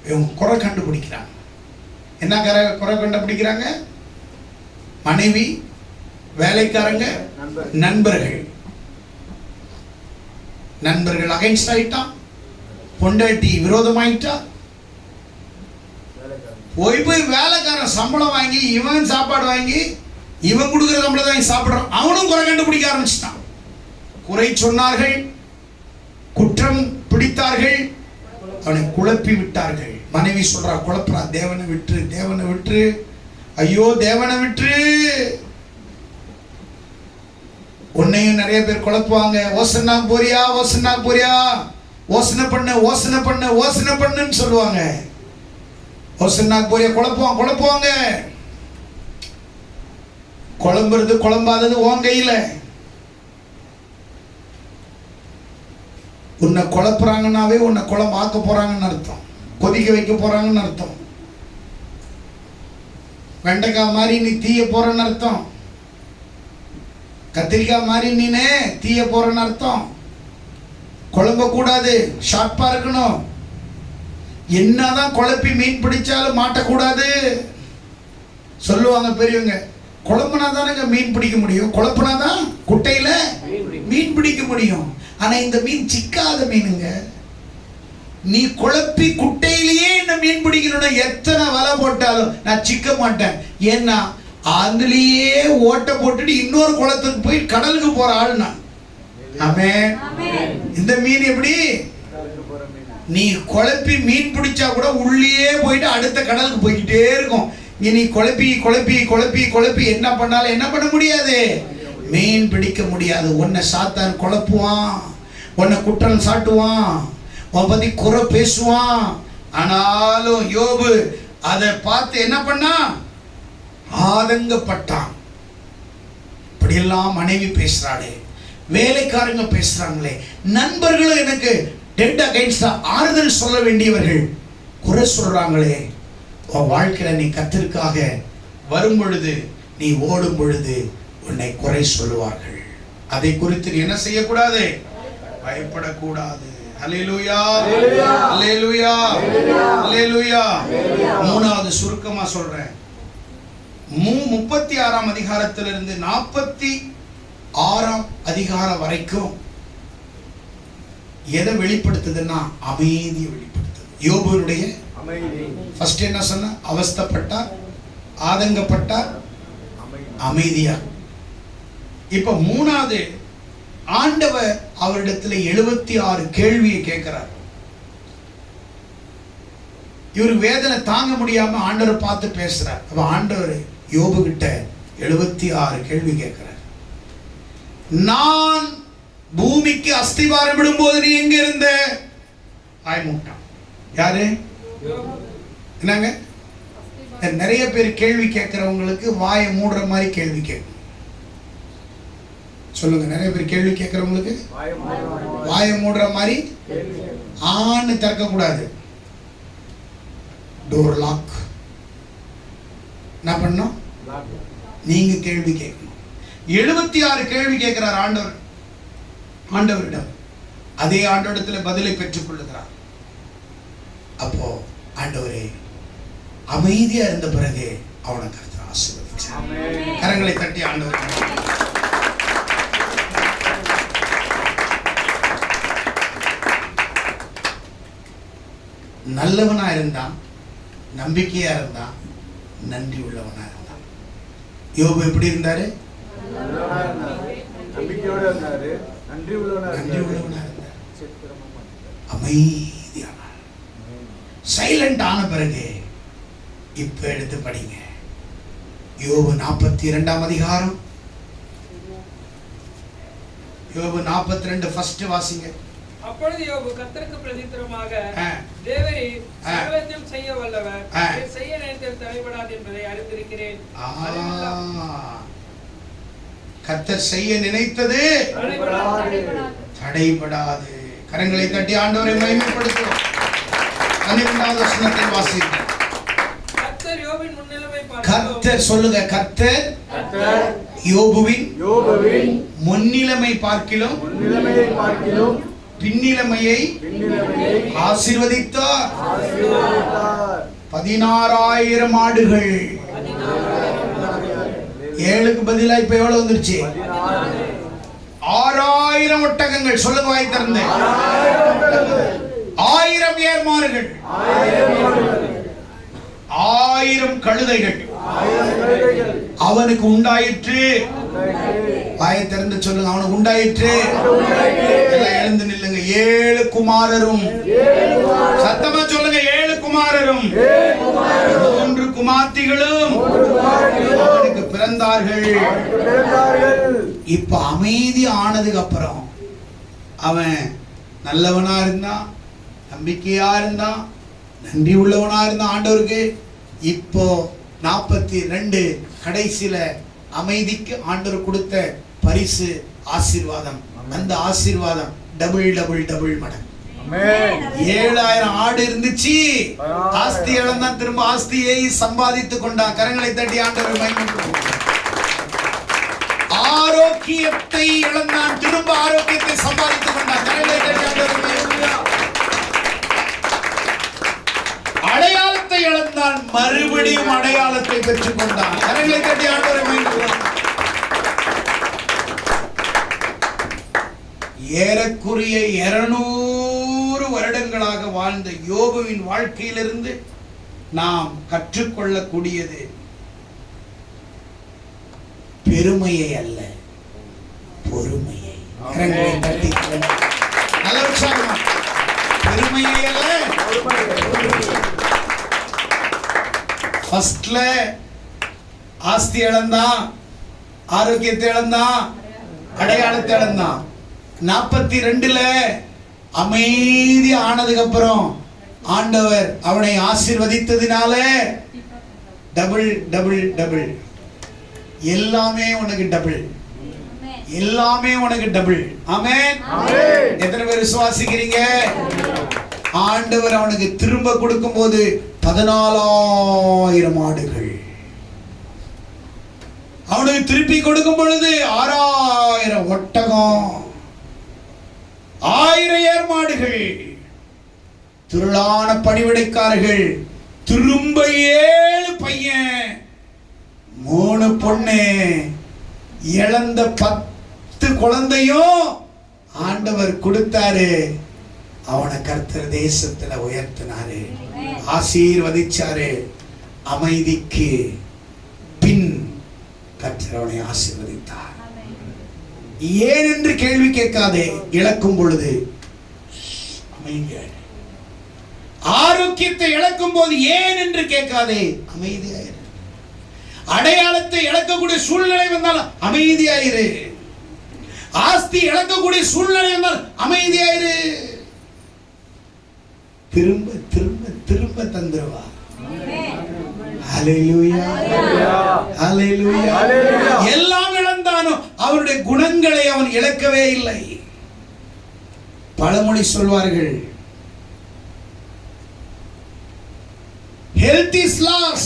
இவங்க குறை கண்டுபிடிக்கிறாங்க. என்ன குறை கண்டுபிடிக்கிறாங்க? மனைவி, வேலைக்காரங்க, நண்பர்கள் அகைன்ஸ்ட் ஆயிட்டான். பொண்டாட்டி விரோதமாயிட்டா. போய் வேலைக்காரன் சம்பளம் வாங்கி இவன் சாப்பாடு வாங்கி இவன் கொடுக்கிற சம்பளத்தை வாங்கி சாப்பிடுறான். அவனும் குறை கண்டுபிடிக்க ஆரம்பிச்சிட்டான். குறை சொன்னார்கள், குற்றம் பிடித்தார்கள், அவனை குழப்பி விட்டார்கள். மனைவி சொல்றா, குழப்பறா, தேவனை விட்டு, ஐயோ தேவனை விட்டு. உன்னையும் நிறைய பேர் குழப்புவாங்க. ஓசனா போறியா, ஓசனை பண்ணுன்னு சொல்லுவாங்க. ஓசனா போறியா, குழப்புவாங்க. குழம்புறது குழம்பாதது உன் கையில. உன்னை குழப்புறாங்கன்னாவே உன்னை குழம்பாக்க போறாங்கன்னு அர்த்தம், கொதிக்க வைக்க போறாங்கன்னு அர்த்தம். வெண்டைக்காய் மாதிரி நீ தீய போறன்னு அர்த்தம், கத்திரிக்காய் மாதிரி நீனே தீய போறன்னு அர்த்தம். குழம்ப கூடாது, ஷார்ப்பா இருக்கணும். என்னதான் குழப்பி மீன் பிடிச்சாலும் மாட்டக்கூடாது சொல்லுவாங்க பெரியவங்க. குழம்புனா தானங்க மீன் பிடிக்க முடியும், குழப்புனாதான் குட்டையில மீன் பிடிக்க முடியும். ஆனா இந்த மீன் சிக்காத மீனுங்க. நீ குழப்பி குட்டையிலேயே என்ன மீன் பிடிக்கணும்னா எத்தனை வலை போட்டாலும் நான் சிக்க மாட்டேன். ஏன்னா அதுலயே ஓட்ட போட்டுட்டு இன்னொரு குளத்துக்கு போய் கடலுக்கு போற ஆள் நான். ஆமென். இந்த மீன் எப்படி? நீ குழப்பி மீன் பிடிச்சா கூட உள்ளே போயிட்டு அடுத்த கடலுக்கு போய்கிட்டே இருக்கும். நீ குழப்பி என்ன பண்ணாலும் என்ன பண்ண முடியாது, மீன் பிடிக்க முடியாது. உன்னை சாத்தான் குழப்புவான், உன்னை குற்றம் சாட்டுவான், உன் பத்தி குறை பேசுவான். ஆனாலும் யோபு அதை பார்த்து என்ன பண்ணா? ஆதங்கப்பட்டான். இப்படியெல்லாம் மனைவி பேசுறாளே, வேலைக்காரங்க பேசுறாங்களே, நண்பர்களும் எனக்கு டெட் அகைன்ஸ்டா ஆறுதல் சொல்ல வேண்டியவர்கள் குறை சொல்றாங்களே, உன் வாழ்க்கையில நீ கர்த்தருக்காக வரும் பொழுது, நீ ஓடும் பொழுது உன்னை குறை சொல்லுவார்கள். அதை குறித்து நீ என்ன செய்யக்கூடாது? பயப்படக்கூடாது. அல்லேலூயா, அல்லேலூயா, அல்லேலூயா. மூணாவது சுருக்கமா சொல்றேன். 36ஆம் அதிகாரத்திலிருந்து 46ஆம் அதிகாரம் வரைக்கும் எதை வெளிப்படுத்துதுன்னா அமைதியை வெளிப்படுத்துது. யோபுடைய ஃபர்ஸ்ட் என்ன சொன்ன? அவஸ்தைப்பட்டார், ஆதங்கப்பட்டார், அமைதியா. இப்ப மூணாவது, ஆண்டவர் அவரிடத்துல 76 கேள்வியை கேட்கிறார். இவர் வேதனை தாங்க முடியாம ஆண்டவரை பார்த்து பேசுறார். அப்ப ஆண்டவர் யோபு கிட்ட 76 கேள்வி கேட்கிறார். நான் பூமிக்கு அஸ்திவாரம் விடும்போது நீ எங்க இருந்த? ஆய் மூட்டான். யாரு? என்னங்க? நிறைய பேர் கேள்வி கேட்கிறவங்களுக்கு வாயை மூடுற மாதிரி கேள்வி கேட்கும். சொல்லுங்க, நிறைய பேர் கேள்வி கேட்கிறவங்களுக்கு வாயை மூடுற மாதிரி ஆன்னு திறக்க கூடாது. Door lock. என்ன பண்ணணும்? நீங்க கேள்வி கேட்கணும். 76 கேள்வி கேட்கிறார் ஆண்டவரிடம். அதே ஆண்டவரிடத்தில் பதிலை பெற்றுக் கொள்ளுகிறார். அப்போ ஆண்டவரே அமைதியா இருந்த பிறகு அவனை கர்த்தர் ஆசீர்வதிச்சார். கரங்களை தட்டி ஆண்டவர் நல்லவனா இருந்தான், நம்பிக்கையா இருந்தான், நன்றி உள்ளவனா இருந்தான். யோபு எப்படி இருந்தாரு? நம்பிக்கையோட இருந்தாரு, நன்றி உள்ளவனா இருந்தாரு, அமைதியான சைலண்ட் ஆன பிறகு இப்ப எடுத்து படிங்க. யோபு 42ஆம் அதிகாரம். யோபு 42 ஃபர்ஸ்ட் வாசிங்க. அப்பொழுது யோபு கர்த்தருக்கு பிரதித்திரமாக, தேவரீர் சகலத்தையும் செய்ய வல்லவர், செய்ய நினைத்தது தடைபடாது என்பதை அறிந்திருக்கிறேன். கர்த்தர் செய்ய நினைத்தது தடைபடாது. கரங்களை தட்டி ஆண்டவரை மகிமைப்படுத்துவோம். 12வது வசனத்தை வாசிங்க. கர்த்தர் யோபின் முன்னிலைமை கர்த்தர் சொல்லுங்க, கர்த்தர் யோபுவின் முன்னிலைமை பார்க்கிலும் பின்னிலைமையை ஆசீர்வதித்தார். 16,000 ஆடுகள். 7க்கு பதிலா இப்ப எவ்வளவு வந்துருச்சு? 6,000 ஒட்டகங்கள். சொல்லுங்க வாய் திறந்து. 1000 ஏர்மாடுகள், 1000 கழுதைகள் அவனுக்கு உண்டாயிற்று. வாயை திறந்து சொல்லுங்க, அவனுக்கு உண்டாயிற்று. எல்லாம் எழுந்து நில்லுங்க. 7 குமாரரும். சத்தமா சொல்லுங்க, 7 குமாரரும் 3 குமார்த்திகளும் அவனுக்கு பிறந்தார்கள். இப்ப அமைதி ஆனதுக்கு அப்புறம் அவன் நல்லவனா இருந்தான், நம்பிக்கையா இருந்தான், நன்றி உள்ளவனா இருந்தான் ஆண்டவருக்கு. இப்போ 42 கடைசியில அமைதிக்கு ஆண்டவர் கொடுத்த பரிசு ஆசீர்வாதம். அந்த ஆசீர்வாதம் டபுள் டபுள் டபுள் மடங்கு. 7,000 ஆடு இருந்துச்சு, ஆஸ்தி இழந்தான், திரும்ப ஆஸ்தியை சம்பாதித்துக் கொண்டான். கரங்களை தட்டி ஆண்டவர் மகிமைப்படுத்துவோம். ஆரோக்கியத்தை இழந்தான், திரும்ப ஆரோக்கியத்தை சம்பாதித்துக் கொண்டான். கரங்களை தட்டி ஆண்டவர் மகிமைப்படுத்துவோம். அடையாளத்தை இழந்தான், மறுபடியும் அடையாளத்தை பெற்றுக் கொண்டான். கரங்களை தட்டி ஆண்டவரை மகிமைப்படுத்துவோம். ஏறக்குறைய 200 வருடங்களாக வாழ்ந்த யோபுவின் வாழ்க்கையிலிருந்து நாம் கற்றுக்கொள்ளக்கூடியது பெருமையை அல்ல, பொறுமையை. நல்ல உற்சாகமா. பெருமையை அல்ல. ஃபர்ஸ்ட்ல ஆஸ்தி இழந்தான், ஆரோக்கியத்தை இழந்தான், அடையாளத்தை இழந்தான். 42ல அமைதி ஆனதுக்கு அப்புறம் ஆண்டவர் அவனை ஆசீர்வதித்ததினால டபுள் டபுள் டபுள். எல்லாமே உனக்கு டபுள், எல்லாமே உனக்கு டபுள். ஆமென். எத்தனை பேர் விசுவாசிக்கிறீங்க? ஆண்டவர் அவனுக்கு திரும்ப கொடுக்கும் போது 14,000 ஆடுகள், அவனுக்கு திருப்பி கொடுக்கும் பொழுது 6,000 ஒட்டகம், 1000 ஏர்மாடுகள், திரளான பணிவிடைக்காரர்கள், திரும்ப 7 பையன், 3 பொண்ணு, இழந்த 10 குழந்தையும் ஆண்டவர் கொடுத்தாரு. அவனை கர்த்தர் தேசத்துல உயர்த்தினாரு, ஆசீர்வதிச்சாரு. அமைதிக்கு பின் கர்த்தர் அவனை ஆசீர்வதித்தார். ஏன் என்று கேள்வி கேட்காதே. இழக்கும் பொழுது அமைதியாயிரு. ஆரோக்கியத்தை இழக்கும் போது ஏன் என்று கேட்காதே, அமைதியாயிரு. அடையாளத்தை இழக்கக்கூடிய சூழ்நிலை வந்தால் அமைதியாயிரு. ஆஸ்தி இழக்கக்கூடிய சூழ்நிலை வந்தால் அமைதியாயிரு. திரும்ப திரும்ப திரும்ப தந்துருவா. ஹல்லேலூயா, ஹல்லேலூயா. எல்லாம் இழந்தானோ அவருடைய குணங்களை அவன் இழக்கவே இல்லை. பழமொழி சொல்வார்கள், health is loss,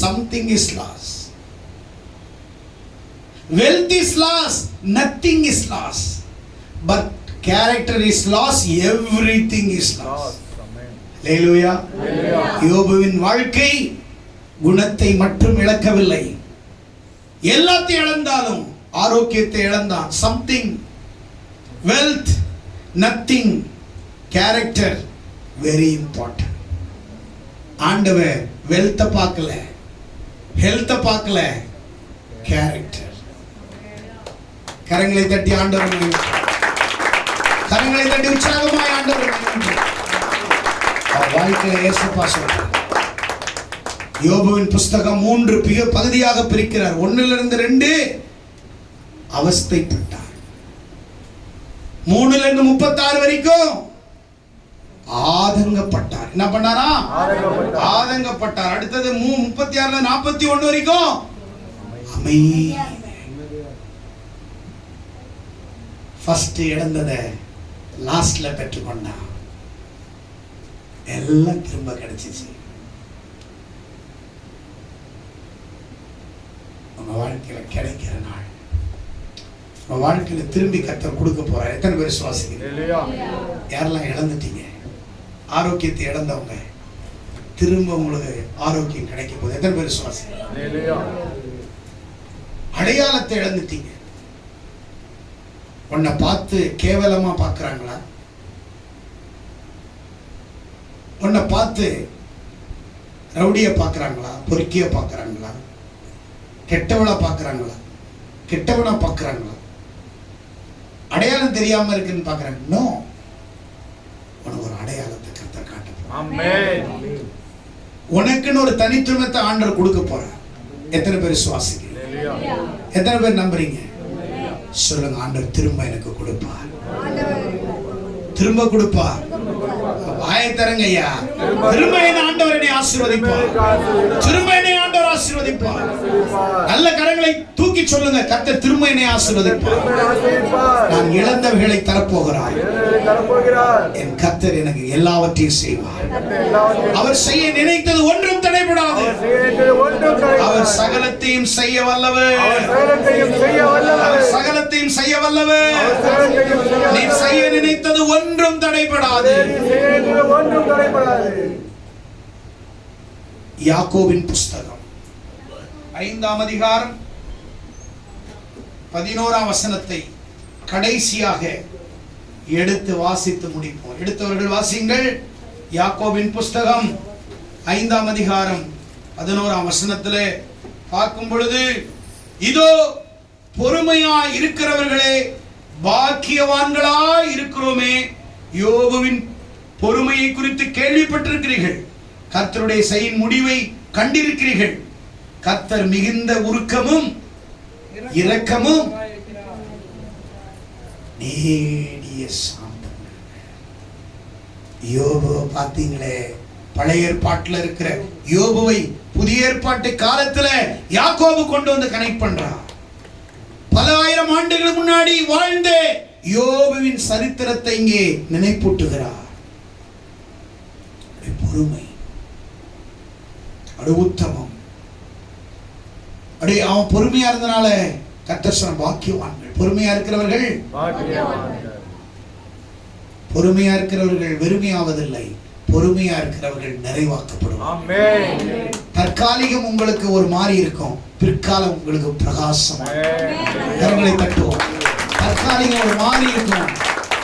something is loss. Wealth is loss, nothing is loss. But character is loss, everything is loss. ஹல்லேலூயா. யோபுவின் வாழ்க்கை குணத்தை மட்டும் இழக்கவில்லை, எல்லாத்தையும் இழந்தாலும் ஆரோக்கியத்தை இழந்தான். Something, wealth, nothing, character very important. ஆண்டவர் வெல்த்தை பார்க்கல, ஹெல்த்தை பார்க்கல, கேரக்டர். கரங்களை தட்டி ஆண்டவர், கரங்களை தட்டி உற்சாகமாய் ஆண்டவர் வாழ்க்கையில ஏசப்பா சொல்றார். யோபுவின் புஸ்தகம் 3 பகுதியாக பிரிக்கிறார். 1 to 2 அவஸ்தைப்பட்டார், 3 to 36 வரைக்கும் ஆதங்கப்பட்டார். என்ன பண்ணாரா? ஆதங்கப்பட்டார். அடுத்தது 36 to 41 வரைக்கும் அமைதி. ஃபர்ஸ்ட் இழந்ததை லாஸ்ட்ல பெற்றுக்கொண்டான். எல்லாம் திரும்ப கிடைச்சிச்சு. உங்க வாழ்க்கையில கிடைக்கிற நாள், உங்க வாழ்க்கையில திரும்பி கர்த்தர் கொடுக்க போறார். எத்தனை பேர் விசுவாசிக்கிறீங்க? யாரெல்லாம் இழந்துட்டீங்க, ஆரோக்கியத்தை இழந்தவங்க, திரும்ப உங்களுக்கு ஆரோக்கியம் கிடைக்கும் போது எத்தனை பேர் விசுவாசிக்கிறீங்க? அடையாளத்தை இழந்துட்டீங்க. உன்னை பார்த்து கேவலமா பார்க்கறாங்களா? உன்னை பார்த்து ரவுடியை பார்க்கறாங்களா? பொறுக்கிய பார்க்கறாங்களா? கெட்டவளை பார்க்கறாங்களா? கெட்டவனை பார்க்கறாங்களா? அடையாளம் தெரியாம இருக்குன்னு பார்க்கறாங்க. நோ, உனக்கு ஒரு அடையாளத்தை கர்த்தர் காட்ட போறார். ஆமென். உனக்குன்னு ஒரு தனித்துவத்தை ஆண்டவர் கொடுக்க போறார். எத்தனை பேர் விசுவாசிக்கிறீங்க? எத்தனை பேர் நம்புறீங்க? சொல்லுங்க, ஆண்டவர் திரும்ப எனக்கு கொடுப்பார், திரும்ப கொடுப்பார். வாயை தரங்க ஐயா. திரும்ப என்ன ஆண்டவர் என்னை ஆசீர்வதிப்பார், திரும்ப என்னை ஆண்டவர் ஆசீர்வதிப்பார். நல்ல கரங்களை தூக்கி சொல்லுங்க, கர்த்தர் திரும்ப என்னை ஆசீர்வதிப்பார். நான் இழந்தவைகளை தரப்போகிறார். என் கர்த்தர் எனக்கு எல்லாவற்றையும் செய்வார். அவர் செய்ய நினைத்தது ஒன்றும் தடைபடாது. அவர் சகலத்தையும் செய்ய வல்லவர், அவர் சகலத்தையும் செய்ய வல்லவர். நீ செய்ய நினைத்தது ஒன்றும் தடைபடாது. யாக்கோபின் புஸ்தகம் 5ஆம் அதிகாரம் 11ஆம் வசனத்தை கடைசியாக எடுத்து வாசித்து முடிப்போம். எடுத்தவர்கள் வாசிங்கள். யாக்கோபின் புஸ்தகம் 5ஆம் அதிகாரம் 11ஆம் வசனத்திலே பார்க்கும் பொழுது, இதோ பொறுமையா இருக்கிறவர்களே பாக்கியவான்களா இருக்கிறோமே. யோபுவின் பொறுமையை குறித்து கேள்விப்பட்டிருக்கிறீர்கள், கர்த்தருடைய செயலின் முடிவை கண்டிருக்கிறீர்கள். கர்த்தர் மிகுந்த உருக்கமும் இரக்கமும் நீடிய சாந்தம். யோபு பார்த்தீங்களே, பழைய ஏற்பாட்டில் இருக்கிற யோபுவை புதிய ஏற்பாட்டு காலத்துல யாக்கோபு கொண்டு வந்து கனெக்ட் பண்றார். பல ஆயிரம் ஆண்டுகளுக்கு முன்னாடி வாழ்ந்த யோபுவின் சரித்திரத்தை இங்கே நினைப்பூட்டுகிறார். பொறுமை, அது உத்தமம். அப்படியே அவன் பொறுமையா இருந்தனால கர்த்தர் சொன்ன பாக்கியவான்கள். பொறுமையா இருக்கிறவர்கள் பொறுமையா இருக்கிறவர்கள் வெறுமையாவதில்லை, பொறுமையா இருக்கிறவர்கள் நிறைவாக்கப்படுவார்கள். தற்காலிகம் உங்களுக்கு ஒரு மாதிரி இருக்கும், பிற்காலம் உங்களுக்கு பிரகாசம். கரங்களை தட்டுவோம். தற்காலிகம் ஒரு மாதிரி இருக்கும்,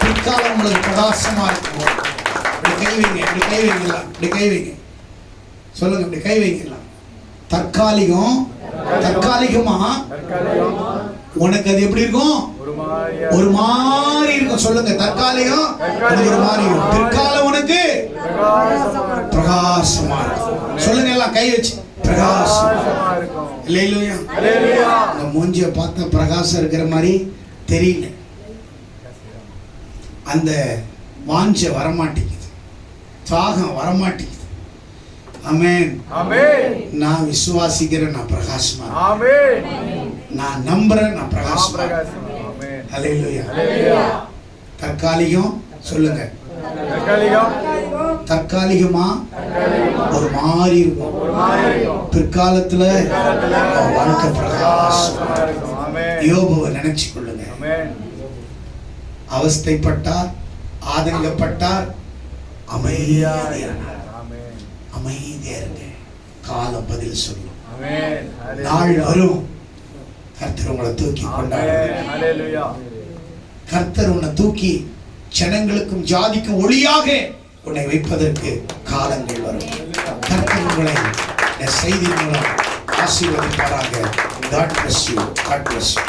பிற்காலம் உங்களுக்கு பிரகாசமா இருக்கும். இப்படி கை வைங்க, இப்படி கை வைங்கலாம், இப்படி கை வைங்க. சொல்லுங்க, இப்படி கை வைங்கலாம். தற்காலிகம், தற்காலிகமா உனக்கு அது எப்படி இருக்கும்? ஒரு மாதிரி இருக்கும். சொல்லுங்க, தற்காலிகம் ஒரு மாதிரி இருக்கும், பிற்காலம் உனக்கு பிரகாசமா இருக்கும். சொல்லுங்க எல்லாம் கை வச்சு, பிரகாசமா இருக்கும். இல்லையா? அந்த மூஞ்சிய பார்த்த பிரகாசம் இருக்கிற மாதிரி தெரியல, அந்த வாஞ்ச வரமாட்டேங்குது, தாகம் வரமாட்டேங்குது. ஆமென். நான் விசுவாசிக்கிறேன், நான் பிரகாசமா. நான் நம்புறேன், நான் பிரகாசமா. ஹல்லேலூயா. தற்காலிகம் சொல்லுங்க, தற்காலிகமா ஒரு மாதிரி இருக்கும், பிற்காலத்துல வாழ்க்கை பிரகாசம். யோபுவை நினைச்சு கொள்ளுங்க. அவஸ்தைப்பட்டார், ஆதங்கப்பட்டார், அமைதியா இருங்க. காலம் பதில் சொல்லும். நாள் வரும், கர்த்தர் உங்களை தூக்கி கொண்டாடுவார். கர்த்தர் உன்னை தூக்கி ஜனங்களுக்கும் ஜாதிக்கும் ஒளியாக உன்னை வைப்பதற்கு காலங்கள் வரும். கர்த்தர் உங்களை இந்த செய்தி மூலம் ஆசீர்வதிப்பாராக. God bless you. God bless you.